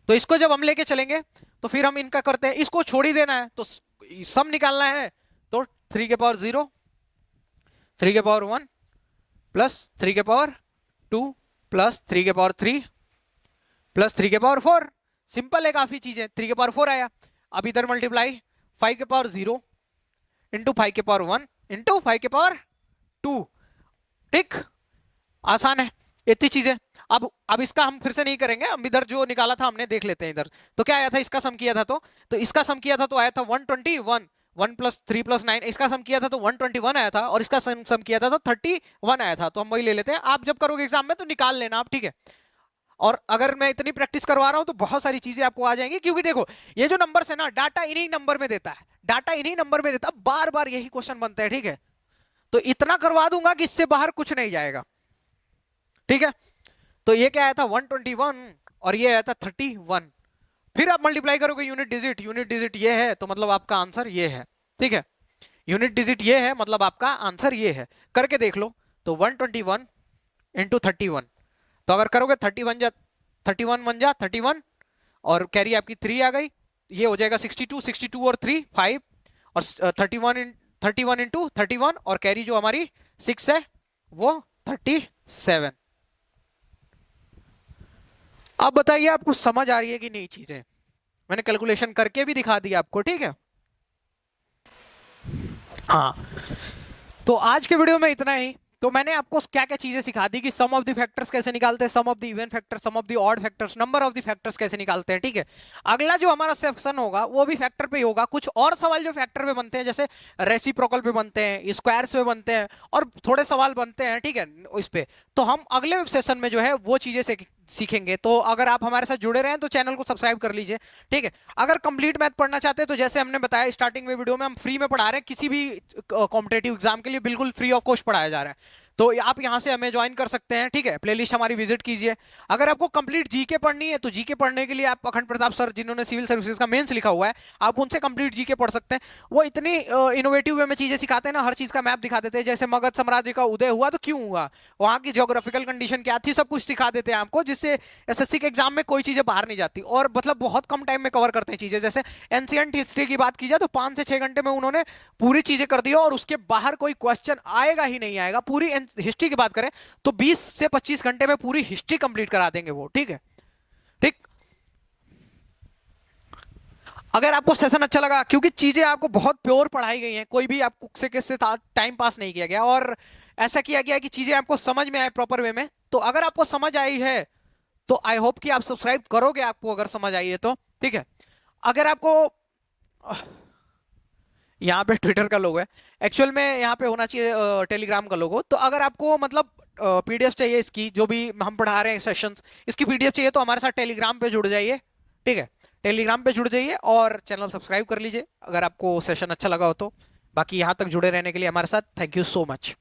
तो इसको जब हम लेके चलेंगे तो फिर हम इनका करते हैं, इसको छोड़ ही देना है, तो सम निकालना है, तो 3 के पावर 0, 3 के पावर 1 प्लस 3 के पावर 2 प्लस 3 के पावर 3 प्लस 3 के पावर 4, सिंपल है काफी चीजें, 3 के पावर 4 आया। अब इधर मल्टीप्लाई 5 के पावर 0 इंटू 5 के पावर 1 इंटू 5 के पावर 2, ठीक, आसान है इतनी चीजें। अब इसका हम फिर से नहीं करेंगे, हम इधर जो निकाला था हमने देख लेते हैं इधर। तो क्या आया था? इसका सम किया था, तो इसका सम किया था तो आया था 121, 1 प्लस 3 प्लस 9, इसका सम किया था तो 121 आया था, और इसका सम किया था तो 31 आया था, तो हम वही ले लेते हैं। आप जब करोगे एग्जाम में तो निकाल लेना आप, ठीक है। और अगर मैं इतनी प्रैक्टिस करवा रहा हूं तो बहुत सारी चीजें आपको आ जाएंगी, क्योंकि देखो ये जो नंबर है ना, डाटा इन्हीं नंबर में देता है, डाटा इन्हीं नंबर में देता है, बार बार यही क्वेश्चन बनता है, ठीक है। तो इतना करवा दूंगा कि इससे बाहर कुछ नहीं जाएगा, ठीक है। तो ये क्या आया था? 121 और ये आया था 31। फिर आप मल्टीप्लाई करोगे यूनिट डिजिट, यूनिट डिजिट ये है तो मतलब आपका आंसर ये है, ठीक है। यूनिट डिजिट ये है मतलब आपका आंसर ये है, करके देख लो। तो 121 इंटू 31, तो अगर करोगे 31 1 जा 31, और कैरी आपकी 3 आ गई, ये हो जाएगा 62, 62 और 3 5, और 31 इंटू 31, और कैरी जो हमारी 6 है वो 37। अब बताइए आपको समझ आ रही है कि नहीं चीजें? मैंने कैलकुलेशन करके भी दिखा दी आपको, ठीक है। हाँ, तो आज के वीडियो में इतना ही। तो मैंने आपको क्या क्या चीजें सिखा दी कि सम ऑफ द फैक्टर्स कैसे निकालते हैं, sum of the even factors, sum of the odd factors, number of the factors कैसे निकालते हैं, ठीक है। अगला जो हमारा सेक्शन होगा वो भी फैक्टर पे होगा। कुछ और सवाल जो फैक्टर पे बनते हैं, जैसे रेसिप्रोकल पे बनते हैं, स्क्वायर्स पे बनते हैं, और थोड़े सवाल बनते हैं, ठीक है, इस पे। तो हम अगले सेशन में जो है वो चीजें सीखेंगे। तो अगर आप हमारे साथ जुड़े रहे तो चैनल को सब्सक्राइब कर लीजिए, ठीक है। अगर कंप्लीट मैथ पढ़ना चाहते हैं तो जैसे हमने बताया स्टार्टिंग में वीडियो में, हम फ्री में पढ़ा रहे हैं, किसी भी कॉम्पिटेटिव एग्जाम के लिए बिल्कुल फ्री ऑफ कॉस्ट पढ़ाया जा रहा है। तो आप यहां से हमें ज्वाइन कर सकते हैं, ठीक है। प्लेलिस्ट हमारी विजिट कीजिए। अगर आपको कंप्लीट जीके पढ़नी है तो जीके पढ़ने के लिए आप अखंड प्रताप सर, जिन्होंने सिविल सर्विसेज का मेंस लिखा हुआ है, आप उनसे कंप्लीट जीके पढ़ सकते हैं। वो इतनी इनोवेटिव वे में चीजें सिखाते हैं ना, हर चीज का मैप दिखा देते हैं। जैसे मगध साम्राज्य का उदय हुआ तो क्यों हुआ, वहां की ज्योग्राफिकल कंडीशन क्या थी, सब कुछ सिखा देते हैं आपको, जिससे एसएससी के एग्जाम में कोई चीजें बाहर नहीं जाती, और मतलब बहुत कम टाइम में कवर करते हैं चीजें। जैसे एंशिएंट हिस्ट्री की बात की जाए तो 5 से 6 घंटे में उन्होंने पूरी चीजें कर दी, और उसके बाहर कोई क्वेश्चन आएगा ही नहीं आएगा। पूरी हिस्ट्री की बात करें तो 20 से 25 घंटे में पूरी हिस्ट्री कंप्लीट करा देंगे वो, ठीक है, ठीक। अगर आपको सेशन अच्छा लगा, क्योंकि चीजें आपको बहुत प्योर पढ़ाई गई हैं, कोई भी आपको से किससे टाइम पास नहीं किया गया, और ऐसा किया गया कि चीजें आपको समझ में आए प्रॉपर वे में। तो अगर आपको समझ आई है तो आई होप कि आप सब्सक्राइब करोगे, आपको अगर समझ आई है तो, ठीक है। अगर आपको यहाँ पे ट्विटर का लोगो है, एक्चुअल में यहाँ पे होना चाहिए टेलीग्राम का लोगो। तो अगर आपको मतलब पीडीएफ चाहिए इसकी, जो भी हम पढ़ा रहे हैं सेशंस, इसकी पीडीएफ चाहिए, तो हमारे साथ टेलीग्राम पे जुड़ जाइए, ठीक है। टेलीग्राम पे जुड़ जाइए और चैनल सब्सक्राइब कर लीजिए अगर आपको सेशन अच्छा लगा हो तो। बाकी यहाँ तक जुड़े रहने के लिए हमारे साथ थैंक यू सो मच।